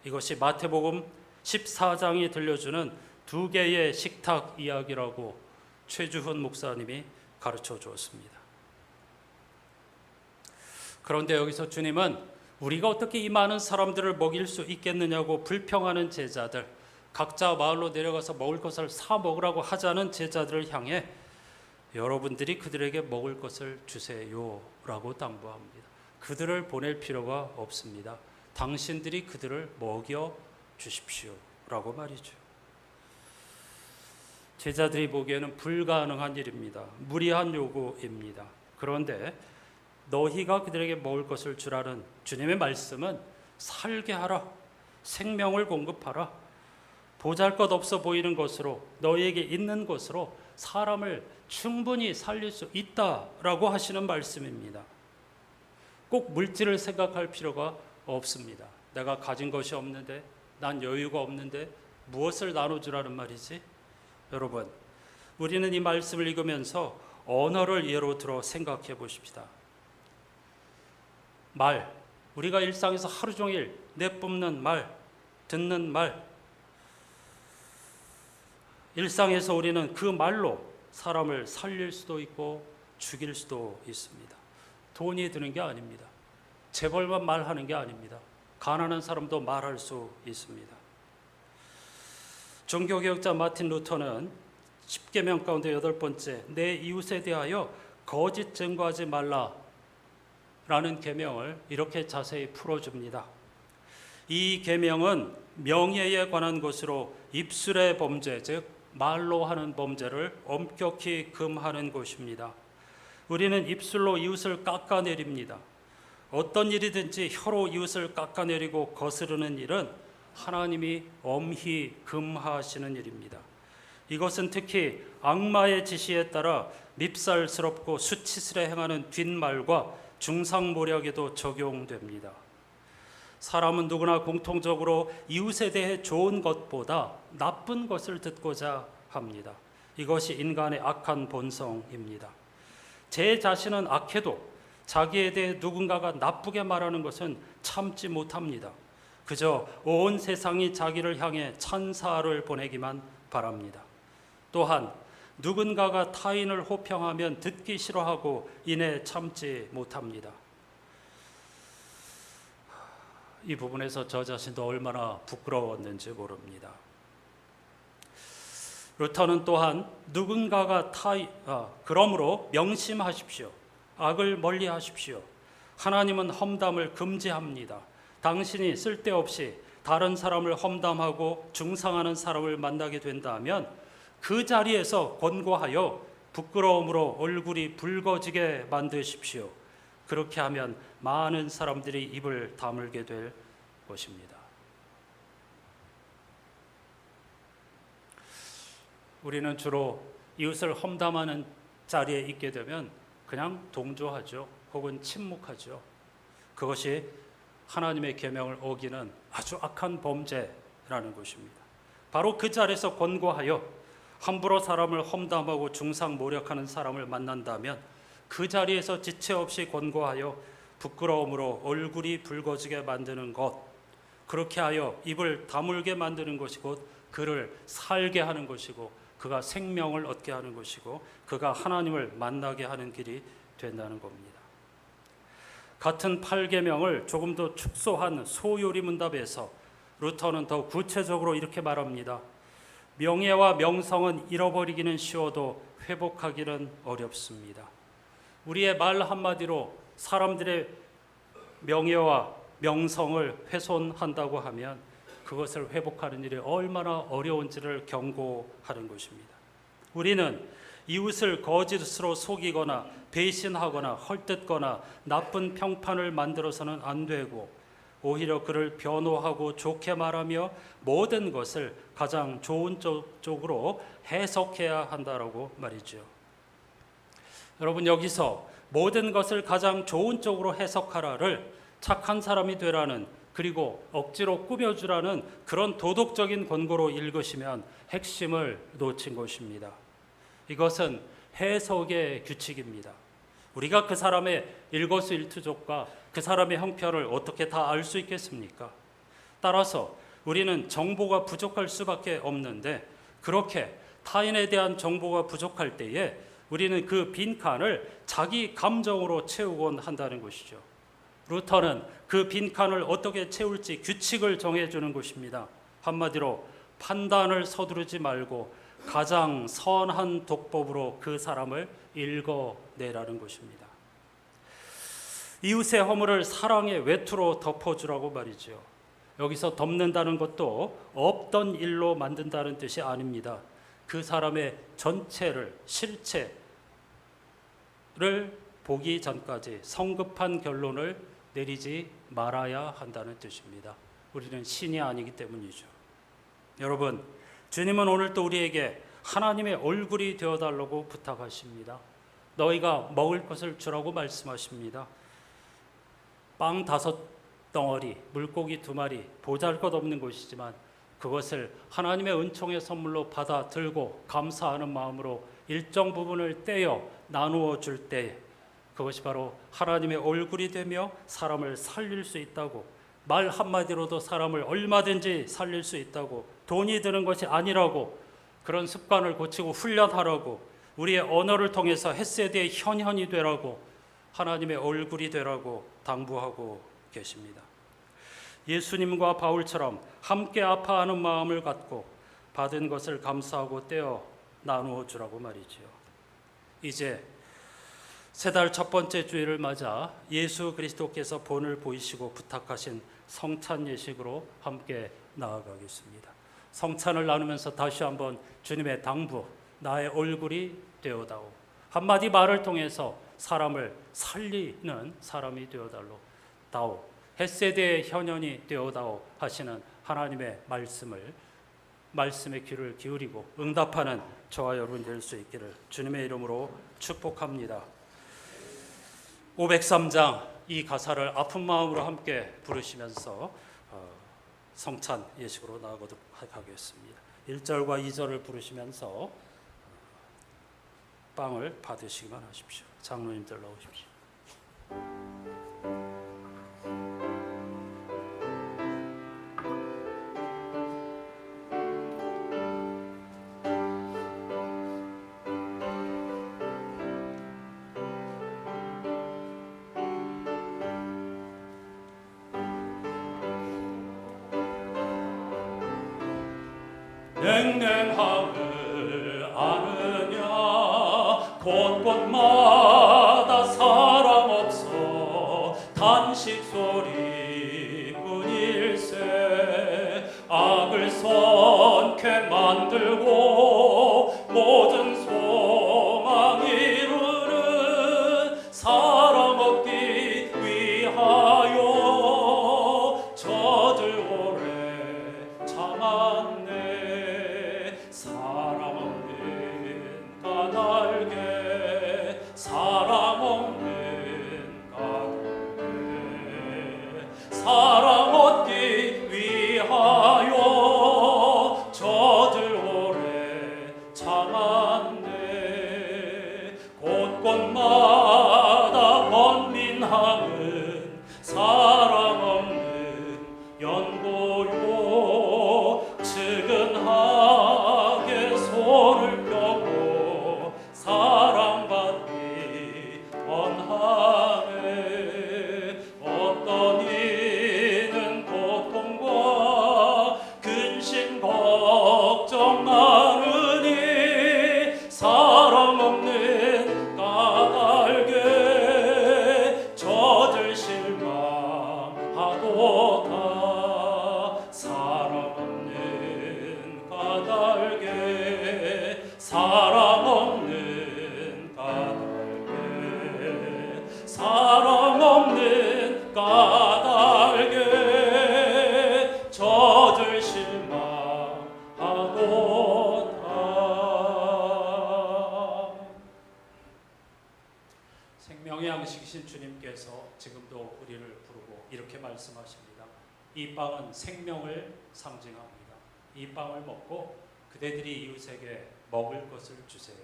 이것이 마태복음 14장이 들려주는 두 개의 식탁 이야기라고 최주훈 목사님이 가르쳐 주었습니다. 그런데 여기서 주님은 우리가 어떻게 이 많은 사람들을 먹일 수 있겠느냐고 불평하는 제자들, 각자 마을로 내려가서 먹을 것을 사 먹으라고 하자는 제자들을 향해 여러분들이 그들에게 먹을 것을 주세요라고 당부합니다. 그들을 보낼 필요가 없습니다. 당신들이 그들을 먹여 주십시오라고 말이죠. 제자들이 보기에는 불가능한 일입니다. 무리한 요구입니다. 그런데 너희가 그들에게 먹을 것을 주라는 주님의 말씀은 살게 하라, 생명을 공급하라, 보잘것없어 보이는 것으로, 너희에게 있는 것으로 사람을 충분히 살릴 수 있다라고 하시는 말씀입니다. 꼭 물질을 생각할 필요가 없습니다. 내가 가진 것이 없는데, 난 여유가 없는데 무엇을 나눠주라는 말이지? 여러분, 우리는 이 말씀을 읽으면서 언어를 예로 들어 생각해 보십시다. 말, 우리가 일상에서 하루 종일 내뿜는 말, 듣는 말, 일상에서 우리는 그 말로 사람을 살릴 수도 있고 죽일 수도 있습니다. 돈이 드는 게 아닙니다. 재벌만 말하는 게 아닙니다. 가난한 사람도 말할 수 있습니다. 종교개혁자 마틴 루터는 10계명 가운데 8번째, 내 이웃에 대하여 거짓 증거하지 말라 라는 계명을 이렇게 자세히 풀어줍니다. 이 계명은 명예에 관한 것으로 입술의 범죄, 즉 말로 하는 범죄를 엄격히 금하는 것입니다. 우리는 입술로 이웃을 깎아내립니다. 어떤 일이든지 혀로 이웃을 깎아내리고 거스르는 일은 하나님이 엄히 금하시는 일입니다. 이것은 특히 악마의 지시에 따라 밉살스럽고 수치스레 행하는 뒷말과 중상모략에도 적용됩니다. 사람은 누구나 공통적으로 이웃에 대해 좋은 것보다 나쁜 것을 듣고자 합니다. 이것이 인간의 악한 본성입니다. 제 자신은 악해도 자기에 대해 누군가가 나쁘게 말하는 것은 참지 못합니다. 그저 온 세상이 자기를 향해 찬사를 보내기만 바랍니다. 또한 누군가가 타인을 호평하면 듣기 싫어하고 이내 참지 못합니다. 이 부분에서 저 자신도 얼마나 부끄러웠는지 모릅니다. 루터는 또한 누군가가 그러므로 명심하십시오. 악을 멀리하십시오. 하나님은 험담을 금지합니다. 당신이 쓸데없이 다른 사람을 험담하고 중상하는 사람을 만나게 된다면 그 자리에서 권고하여 부끄러움으로 얼굴이 붉어지게 만드십시오. 그렇게 하면 많은 사람들이 입을 다물게 될 것입니다. 우리는 주로 이웃을 험담하는 자리에 있게 되면 그냥 동조하죠. 혹은 침묵하죠. 그것이 하나님의 계명을 어기는 아주 악한 범죄라는 것입니다. 바로 그 자리에서 권고하여 함부로 사람을 험담하고 중상모략하는 사람을 만난다면 그 자리에서 지체 없이 권고하여 부끄러움으로 얼굴이 붉어지게 만드는 것, 그렇게 하여 입을 다물게 만드는 것이 곧 그를 살게 하는 것이고 그가 생명을 얻게 하는 것이고 그가 하나님을 만나게 하는 길이 된다는 겁니다. 같은 8계명을 조금 더 축소한 소요리 문답에서 루터는 더 구체적으로 이렇게 말합니다. 명예와 명성은 잃어버리기는 쉬워도 회복하기는 어렵습니다. 우리의 말 한마디로 사람들의 명예와 명성을 훼손한다고 하면 그것을 회복하는 일이 얼마나 어려운지를 경고하는 것입니다. 우리는 이웃을 거짓으로 속이거나 배신하거나 헐뜯거나 나쁜 평판을 만들어서는 안 되고 오히려 그를 변호하고 좋게 말하며 모든 것을 가장 좋은 쪽으로 해석해야 한다라고 말이죠. 여러분, 여기서 모든 것을 가장 좋은 쪽으로 해석하라를 착한 사람이 되라는, 그리고 억지로 꾸며주라는 그런 도덕적인 권고로 읽으시면 핵심을 놓친 것입니다. 이것은 해석의 규칙입니다. 우리가 그 사람의 일거수일투족과 그 사람의 형편을 어떻게 다 알 수 있겠습니까? 따라서 우리는 정보가 부족할 수밖에 없는데, 그렇게 타인에 대한 정보가 부족할 때에 우리는 그 빈칸을 자기 감정으로 채우곤 한다는 것이죠. 루터는 그 빈칸을 어떻게 채울지 규칙을 정해주는 것입니다. 한마디로 판단을 서두르지 말고 가장 선한 독법으로 그 사람을 읽어내라는 것입니다. 이웃의 허물을 사랑의 외투로 덮어주라고 말이죠. 여기서 덮는다는 것도 없던 일로 만든다는 뜻이 아닙니다. 그 사람의 전체를, 실체를 보기 전까지 성급한 결론을 내리지 말아야 한다는 뜻입니다. 우리는 신이 아니기 때문이죠. 여러분, 주님은 오늘 또 우리에게 하나님의 얼굴이 되어달라고 부탁하십니다. 너희가 먹을 것을 주라고 말씀하십니다. 빵 5덩어리, 물고기 2마리, 보잘것없는 것이지만 그것을 하나님의 은총의 선물로 받아 들고 감사하는 마음으로 일정 부분을 떼어 나누어 줄 때 그것이 바로 하나님의 얼굴이 되며 사람을 살릴 수 있다고, 말 한마디로도 사람을 얼마든지 살릴 수 있다고, 돈이 드는 것이 아니라고, 그런 습관을 고치고 훈련하라고, 우리의 언어를 통해서 헷세대의 현현이 되라고, 하나님의 얼굴이 되라고 당부하고 계십니다. 예수님과 바울처럼 함께 아파하는 마음을 갖고 받은 것을 감사하고 떼어 나누어 주라고 말이지요. 이제 세 달 첫 번째 주일을 맞아 예수 그리스도께서 본을 보이시고 부탁하신 성찬 예식으로 함께 나아가겠습니다. 성찬을 나누면서 다시 한번 주님의 당부, 나의 얼굴이 되어다오, 한마디 말을 통해서 사람을 살리는 사람이 되어달로 다오, 헷세대의 현현이 되어다오 하시는 하나님의 말씀의 귀를 기울이고 응답하는 저와 여러분 될 수 있기를 주님의 이름으로 축복합니다. 503장 이 가사를 아픈 마음으로 함께 부르시면서 성찬 예식으로 나아가도록 하겠습니다. 1절과 2절을 부르시면서 빵을 받으시기만 하십시오. 장로님들 나오십시오. 냉랭함을 아느냐, 곳곳마다 사람 없어 단식 소리뿐일세. 악을 선케 만들고 모든 소망 이루는 사람 얻기 위하여 저들 오래 참았네. 사람 없는 까닭에, 사람 없는 까닭에, 사람 얻기 위하여 저들 오래 참았네. 곳곳마다 번민함은 사람 없는 연고요. 측은하게 손을 펴고 사랑받기 원하네. 어떤 이는 고통과 근심 걱정 많으니 사람 없는 까닭에 저들 실망하도다. 사람 없는 까닭에, 사람 없는 까닭에, 사람 없는 까닭에 저들 실망하도다. 생명의 양식이신 주님께서 지금도 우리를 부르고 이렇게 말씀하십니다. 이 빵은 생명을 상징합니다. 이 빵을 먹고 그대들이 이웃에게 먹을 것을 주세요.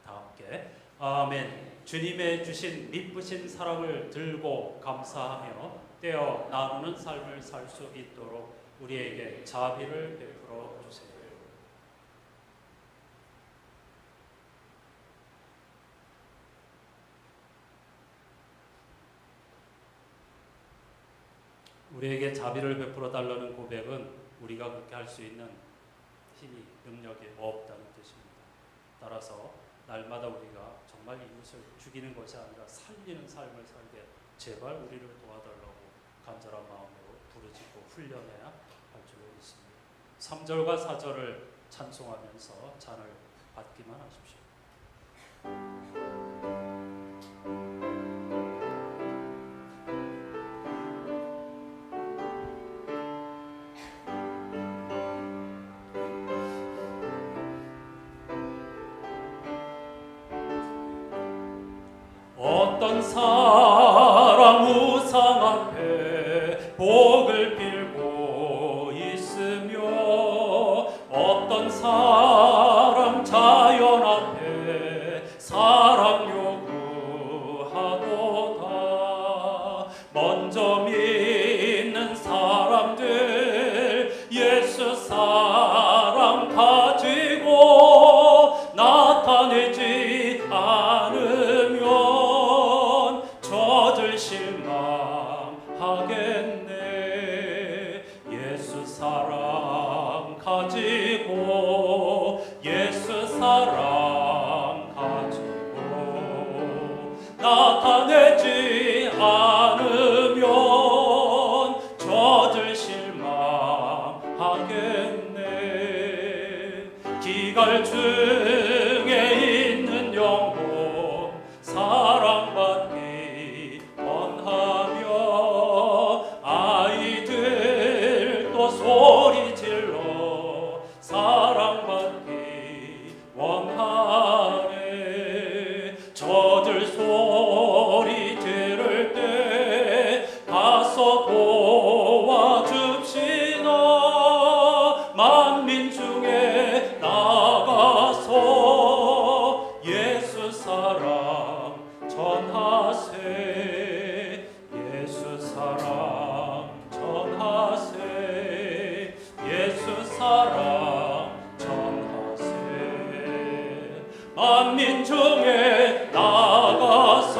다 함께 아멘. 주님의 주신 미쁘신 사랑을 들고 감사하며 떼어 나누는 삶을 살 수 있도록 우리에게 자비를 베풀어 주세요. 우리에게 자비를 베풀어 달라는 고백은 우리가 그렇게 할 수 있는 힘이, 능력이 없다는 뜻입니다. 따라서 날마다 우리가 정말 이웃을 죽이는 것이 아니라 살리는 삶을 살게 제발 우리를 도와달라고 간절한 마음으로 부르짖고 훈련해야 할 줄로 믿습니다. 3절과 4절을 찬송하면서 잔을 받기만 하십시오. 어떤 사람 우상 앞에 복을 빌고 있으며 어떤 사람 자연 앞에 사랑 요구하도다. 먼저 믿는 사람들 예수 사랑 가지고 나타내지 않으면 저들 실망하겠네. 예수 사랑 가지고 예수 사랑 가지고 나타내지 않으면 저들 실망하겠네. 기갈 중에 있는 영혼 사랑받기 원하며 아이들도 소리 질러 사랑받기 원하네. 저들 소리 들을 때 가서 도와줍시다. 만민 중에 나가서 예수 사랑 전하세. 예수 사랑 전하세. 예수 사랑 전하세. 만민 중에 나가서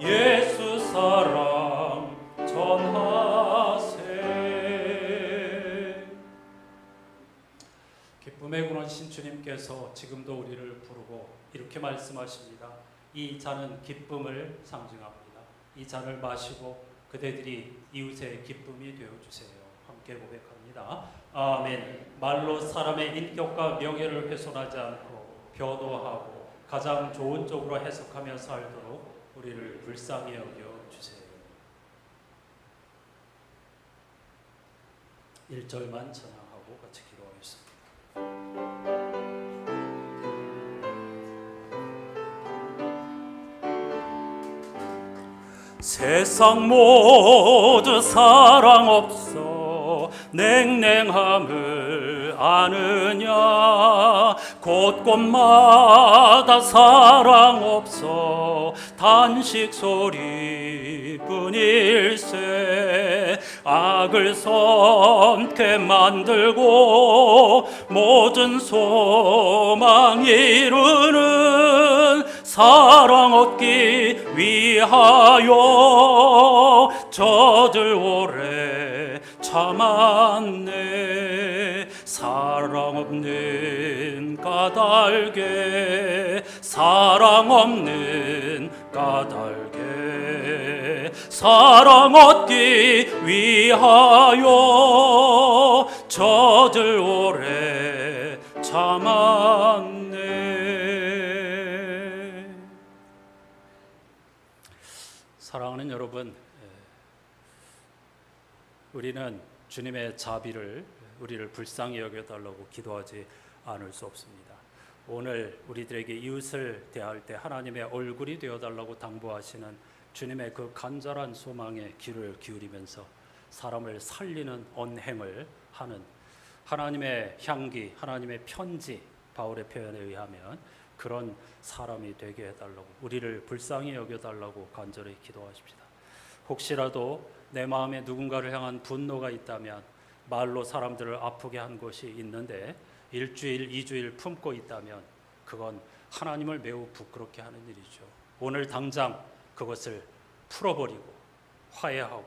예수 사랑 전하세. 기쁨의 근원 신주님께서 지금도 우리를 부르고 이렇게 말씀하십니다. 이 잔은 기쁨을 상징합니다. 이 잔을 마시고 그대들이 이웃의 기쁨이 되어주세요. 함께 고백합니다. 아멘. 말로 사람의 인격과 명예를 훼손하지 않고 변호하고 가장 좋은 쪽으로 해석하며 살도록 우리를 불쌍히 여겨주세요. 1절만 전하고 같이 기도하겠습니다. 세상 모두 사랑 없어 냉랭함을 아느냐. 곳곳마다 사랑 없어 단식 소리뿐일세. 악을 섬게 만들고 모든 소망 이루는 사랑 얻기 위하여 저들 오래 참았네. 사랑 없는 까닭에 사랑 없는 까닭에 사랑 얻기 위하여 저들 오래 참았네. 사랑하는 여러분, 우리는 주님의 자비를 우리를 불쌍히 여겨달라고 기도하지 않을 수 없습니다. 오늘 우리들에게 이웃을 대할 때 하나님의 얼굴이 되어달라고 당부하시는 주님의 그 간절한 소망에 귀를 기울이면서 사람을 살리는 언행을 하는 하나님의 향기, 하나님의 편지, 바울의 표현에 의하면 그런 사람이 되게 해달라고, 우리를 불쌍히 여겨달라고 간절히 기도하십시다. 혹시라도 내 마음에 누군가를 향한 분노가 있다면, 말로 사람들을 아프게 한 것이 있는데 1주일, 2주일 품고 있다면 그건 하나님을 매우 부끄럽게 하는 일이죠. 오늘 당장 그것을 풀어버리고 화해하고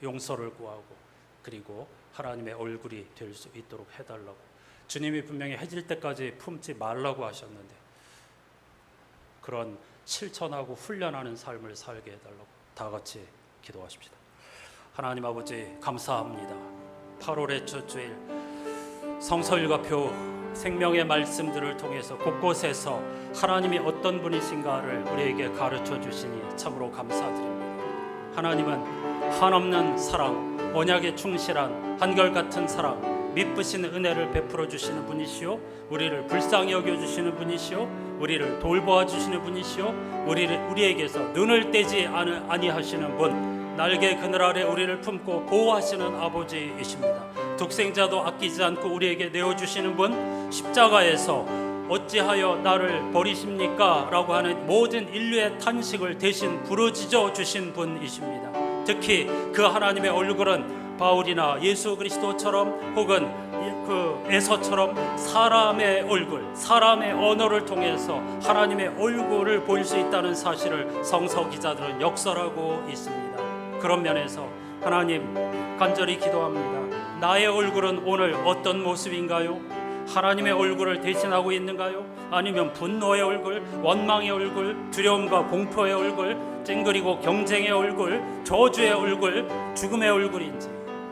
용서를 구하고 그리고 하나님의 얼굴이 될 수 있도록 해달라고. 주님이 분명히 해질 때까지 품지 말라고 하셨는데 그런 실천하고 훈련하는 삶을 살게 해달라고 다 같이 기도하십시다. 하나님 아버지, 감사합니다. 8월의 첫 주일 성서일과표 생명의 말씀들을 통해서 곳곳에서 하나님이 어떤 분이신가를 우리에게 가르쳐 주시니 참으로 감사드립니다. 하나님은 한없는 사랑, 언약에 충실한 한결같은 사랑, 미쁘신 은혜를 베풀어 주시는 분이시오. 우리를 불쌍히 여겨 주시는 분이시오. 우리를 돌보아 주시는 분이시오. 우리에게서 눈을 떼지 아니하시는 분, 날개 그늘 아래 우리를 품고 보호하시는 아버지이십니다. 독생자도 아끼지 않고 우리에게 내어주시는 분, 십자가에서 어찌하여 나를 버리십니까? 라고 하는 모든 인류의 탄식을 대신 부르짖어 주신 분이십니다. 특히 그 하나님의 얼굴은 바울이나 예수 그리스도처럼 혹은 그 에서처럼 사람의 얼굴, 사람의 언어를 통해서 하나님의 얼굴을 보일 수 있다는 사실을 성서 기자들은 역설하고 있습니다. 그런 면에서 하나님, 간절히 기도합니다. 나의 얼굴은 오늘 어떤 모습인가요? 하나님의 얼굴을 대신하고 있는가요? 아니면 분노의 얼굴, 원망의 얼굴, 두려움과 공포의 얼굴, 찡그리고 경쟁의 얼굴, 저주의 얼굴, 죽음의 얼굴인지,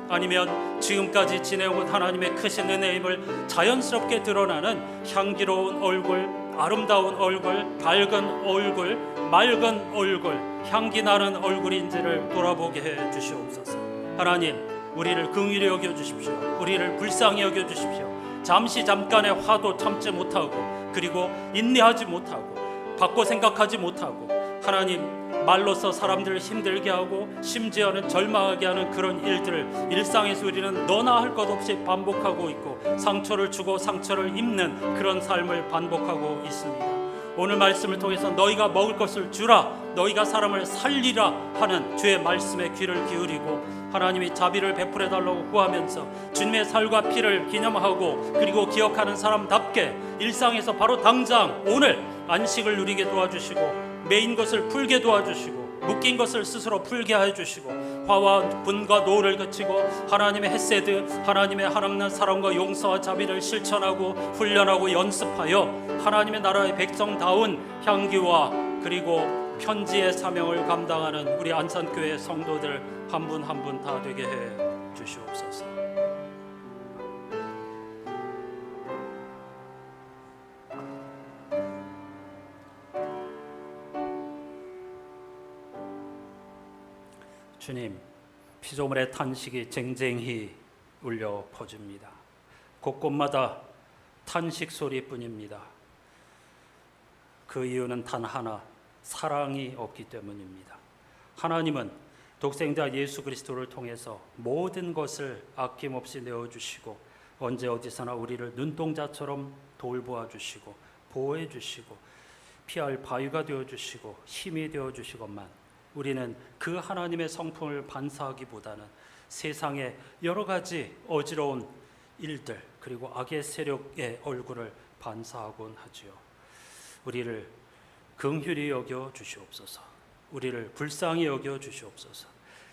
아니면 지금까지 지내온 하나님의 크신 은혜임을 자연스럽게 드러나는 향기로운 얼굴, 아름다운 얼굴, 밝은 얼굴, 맑은 얼굴, 향기 나는 얼굴인지를 돌아보게 해 주시옵소서. 하나님, 우리를 긍휼히 여겨 주십시오. 우리를 불쌍히 여겨 주십시오. 잠깐의 화도 참지 못하고, 그리고 인내하지 못하고, 바꿔 생각하지 못하고, 하나님, 말로써 사람들을 힘들게 하고 심지어는 절망하게 하는 그런 일들을 일상에서 우리는 너나 할 것 없이 반복하고 있고, 상처를 주고 상처를 입는 그런 삶을 반복하고 있습니다. 오늘 말씀을 통해서 너희가 먹을 것을 주라, 너희가 사람을 살리라 하는 주의 말씀에 귀를 기울이고, 하나님이 자비를 베풀어 달라고 구하면서 주님의 살과 피를 기념하고 그리고 기억하는 사람답게 일상에서 바로 당장 오늘 안식을 누리게 도와주시고, 메인 것을 풀게 도와주시고, 묶인 것을 스스로 풀게 해주시고, 화와 분과 노를 그치고 하나님의 헤세드, 하나님의 하나님의 사랑과 용서와 자비를 실천하고 훈련하고 연습하여 하나님의 나라의 백성다운 향기와 그리고 편지의 사명을 감당하는 우리 안산교회 성도들 한 분 한 분 다 되게 해 주시옵소서. 주님, 피조물의 탄식이 쟁쟁히 울려 퍼집니다. 곳곳마다 탄식 소리뿐입니다. 그 이유는 단 하나, 사랑이 없기 때문입니다. 하나님은 독생자 예수 그리스도를 통해서 모든 것을 아낌없이 내어주시고, 언제 어디서나 우리를 눈동자처럼 돌보아 주시고 보호해 주시고 피할 바위가 되어주시고 힘이 되어주시건만, 우리는 그 하나님의 성품을 반사하기보다는 세상의 여러 가지 어지러운 일들, 그리고 악의 세력의 얼굴을 반사하곤 하지요. 우리를 긍휼히 여겨 주시옵소서. 우리를 불쌍히 여겨 주시옵소서.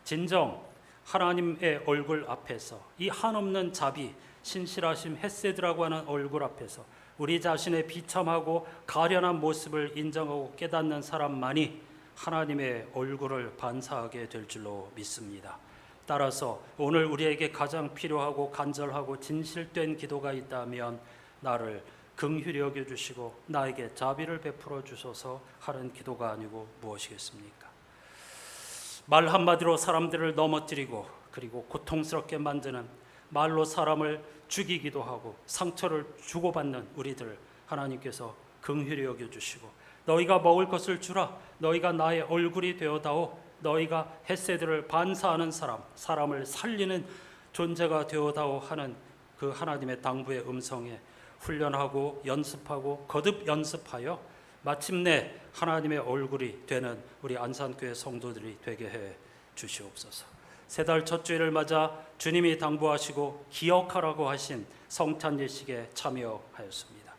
진정 하나님의 얼굴 앞에서, 이 한없는 자비, 신실하심, 헤세드라고 하는 얼굴 앞에서 우리 자신의 비참하고 가련한 모습을 인정하고 깨닫는 사람만이 하나님의 얼굴을 반사하게 될 줄로 믿습니다. 따라서 오늘 우리에게 가장 필요하고 간절하고 진실된 기도가 있다면, 나를 긍휼히 여겨주시고 나에게 자비를 베풀어 주소서 하는 기도가 아니고 무엇이겠습니까? 말 한마디로 사람들을 넘어뜨리고 그리고 고통스럽게 만드는, 말로 사람을 죽이기도 하고 상처를 주고받는 우리들 하나님께서 긍휼히 여겨주시고, 너희가 먹을 것을 주라, 너희가 나의 얼굴이 되어다오, 너희가 헤세드를 반사하는 사람, 사람을 살리는 존재가 되어다오 하는 그 하나님의 당부의 음성에 훈련하고 연습하고 거듭 연습하여 마침내 하나님의 얼굴이 되는 우리 안산교회 성도들이 되게 해 주시옵소서. 세 달 첫 주일을 맞아 주님이 당부하시고 기억하라고 하신 성찬 예식에 참여하였습니다.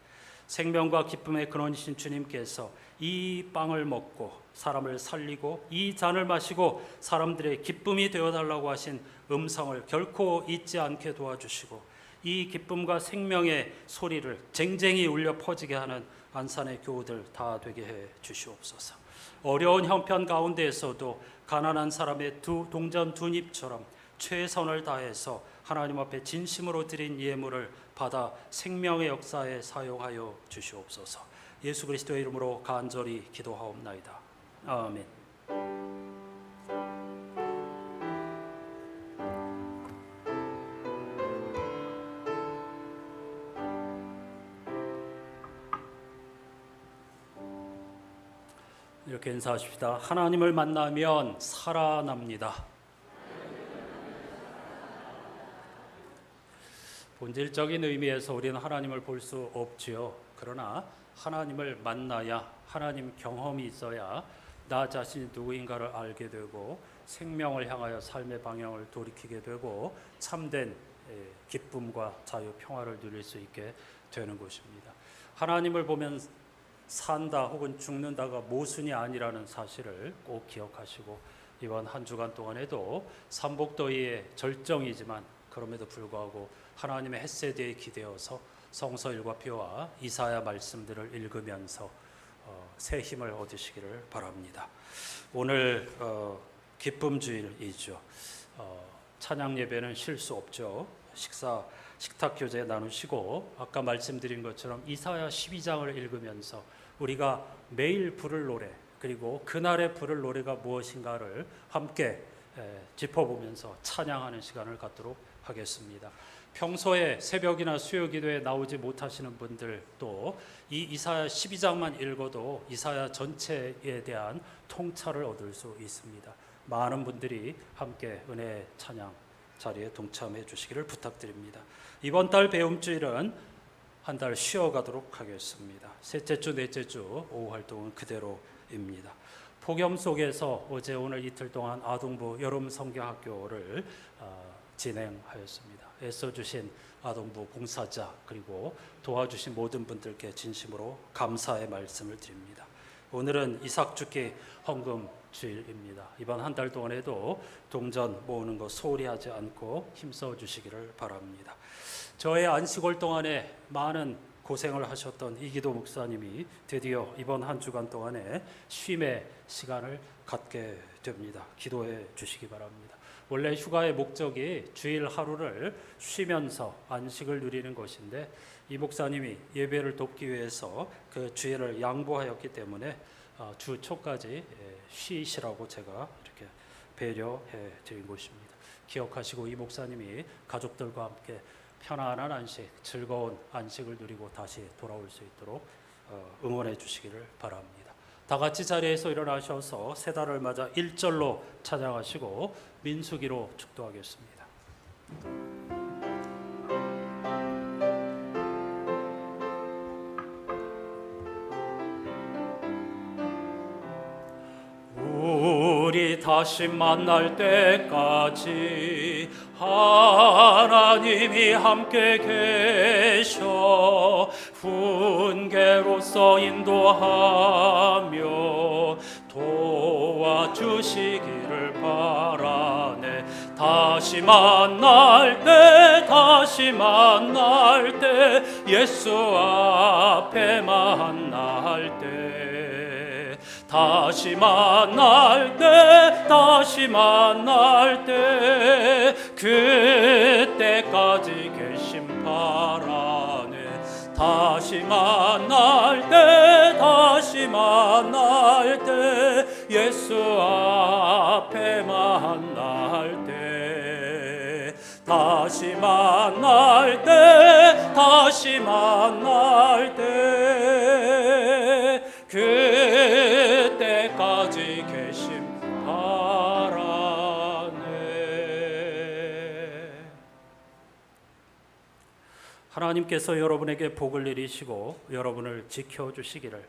생명과 기쁨의 근원이신 주님께서 이 빵을 먹고 사람을 살리고 이 잔을 마시고 사람들의 기쁨이 되어달라고 하신 음성을 결코 잊지 않게 도와주시고, 이 기쁨과 생명의 소리를 쟁쟁이 울려 퍼지게 하는 안산의 교우들 다 되게 해 주시옵소서. 어려운 형편 가운데에서도 가난한 사람의 동전 두 잎처럼 최선을 다해서 하나님 앞에 진심으로 드린 예물을 받아 생명의 역사에 사용하여 주시옵소서. 예수 그리스도의 이름으로 간절히 기도하옵나이다. 아멘. 이렇게 인사하십시다. 하나님을 만나면 살아납니다. 본질적인 의미에서 우리는 하나님을 볼 수 없지요. 그러나 하나님을 만나야, 하나님 경험이 있어야 나 자신이 누구인가를 알게 되고 생명을 향하여 삶의 방향을 돌이키게 되고 참된 기쁨과 자유, 평화를 누릴 수 있게 되는 것입니다. 하나님을 보면 산다 혹은 죽는다가 모순이 아니라는 사실을 꼭 기억하시고 이번 한 주간 동안에도 삼복더위의 절정이지만 그럼에도 불구하고 하나님의 헷세대에 기대어서 성서 일과표와 이사야 말씀들을 읽으면서 새 힘을 얻으시기를 바랍니다. 오늘 기쁨 주일이죠. 찬양 예배는 쉴 수 없죠. 식탁 교제 나누시고 아까 말씀드린 것처럼 이사야 12장을 읽으면서 우리가 매일 부를 노래 그리고 그날의 부를 노래가 무엇인가를 함께 짚어보면서 찬양하는 시간을 갖도록 하겠습니다. 평소에 새벽이나 수요 기도에 나오지 못하시는 분들 또 이 이사야 12장만 읽어도 이사야 전체에 대한 통찰을 얻을 수 있습니다. 많은 분들이 함께 은혜 찬양 자리에 동참해 주시기를 부탁드립니다. 이번 달 배움주일은 한 달 쉬어가도록 하겠습니다. 셋째 주, 넷째 주 오후 활동은 그대로입니다. 폭염 속에서 어제 오늘 이틀 동안 아동부 여름 성경학교를 진행하였습니다. 애써주신 아동부 봉사자 그리고 도와주신 모든 분들께 진심으로 감사의 말씀을 드립니다. 오늘은 이삭죽기 헌금 주일입니다. 이번 한 달 동안에도 동전 모으는 거 소홀히 하지 않고 힘써 주시기를 바랍니다. 저의 안식월 동안에 많은 고생을 하셨던 이기도 목사님이 드디어 이번 한 주간 동안에 쉼의 시간을 갖게 됩니다. 기도해 주시기 바랍니다. 원래 휴가의 목적이 주일 하루를 쉬면서 안식을 누리는 것인데 이 목사님이 예배를 돕기 위해서 그 주일을 양보하였기 때문에 주 초까지 쉬시라고 제가 이렇게 배려해 드린 것입니다. 기억하시고 이 목사님이 가족들과 함께 편안한 안식, 즐거운 안식을 누리고 다시 돌아올 수 있도록 응원해 주시기를 바랍니다. 다 같이 자리에서 일어나셔서 새 달을 맞아 1절로 찬양하시고 민수기로 축도하겠습니다. 우리 다시 만날 때까지 하나님이 함께 계셔 훈계로서 인도하며 도와주시기를 바라네. 다시 만날 때 예수 앞에 만날 때 다시 만날 때 그때까지 계심 바라네. 다시 만날 때 예수 앞에 만날 때 다시 만날 때 그때까지 계심 바라네. 하나님께서 여러분에게 복을 내리시고 여러분을 지켜주시기를,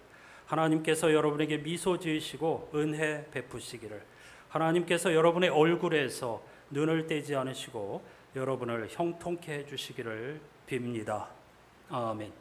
하나님께서 여러분에게 미소 지으시고 은혜 베푸시기를, 하나님께서 여러분의 얼굴에서 눈을 떼지 않으시고 여러분을 형통케 해주시기를 빕니다. 아멘.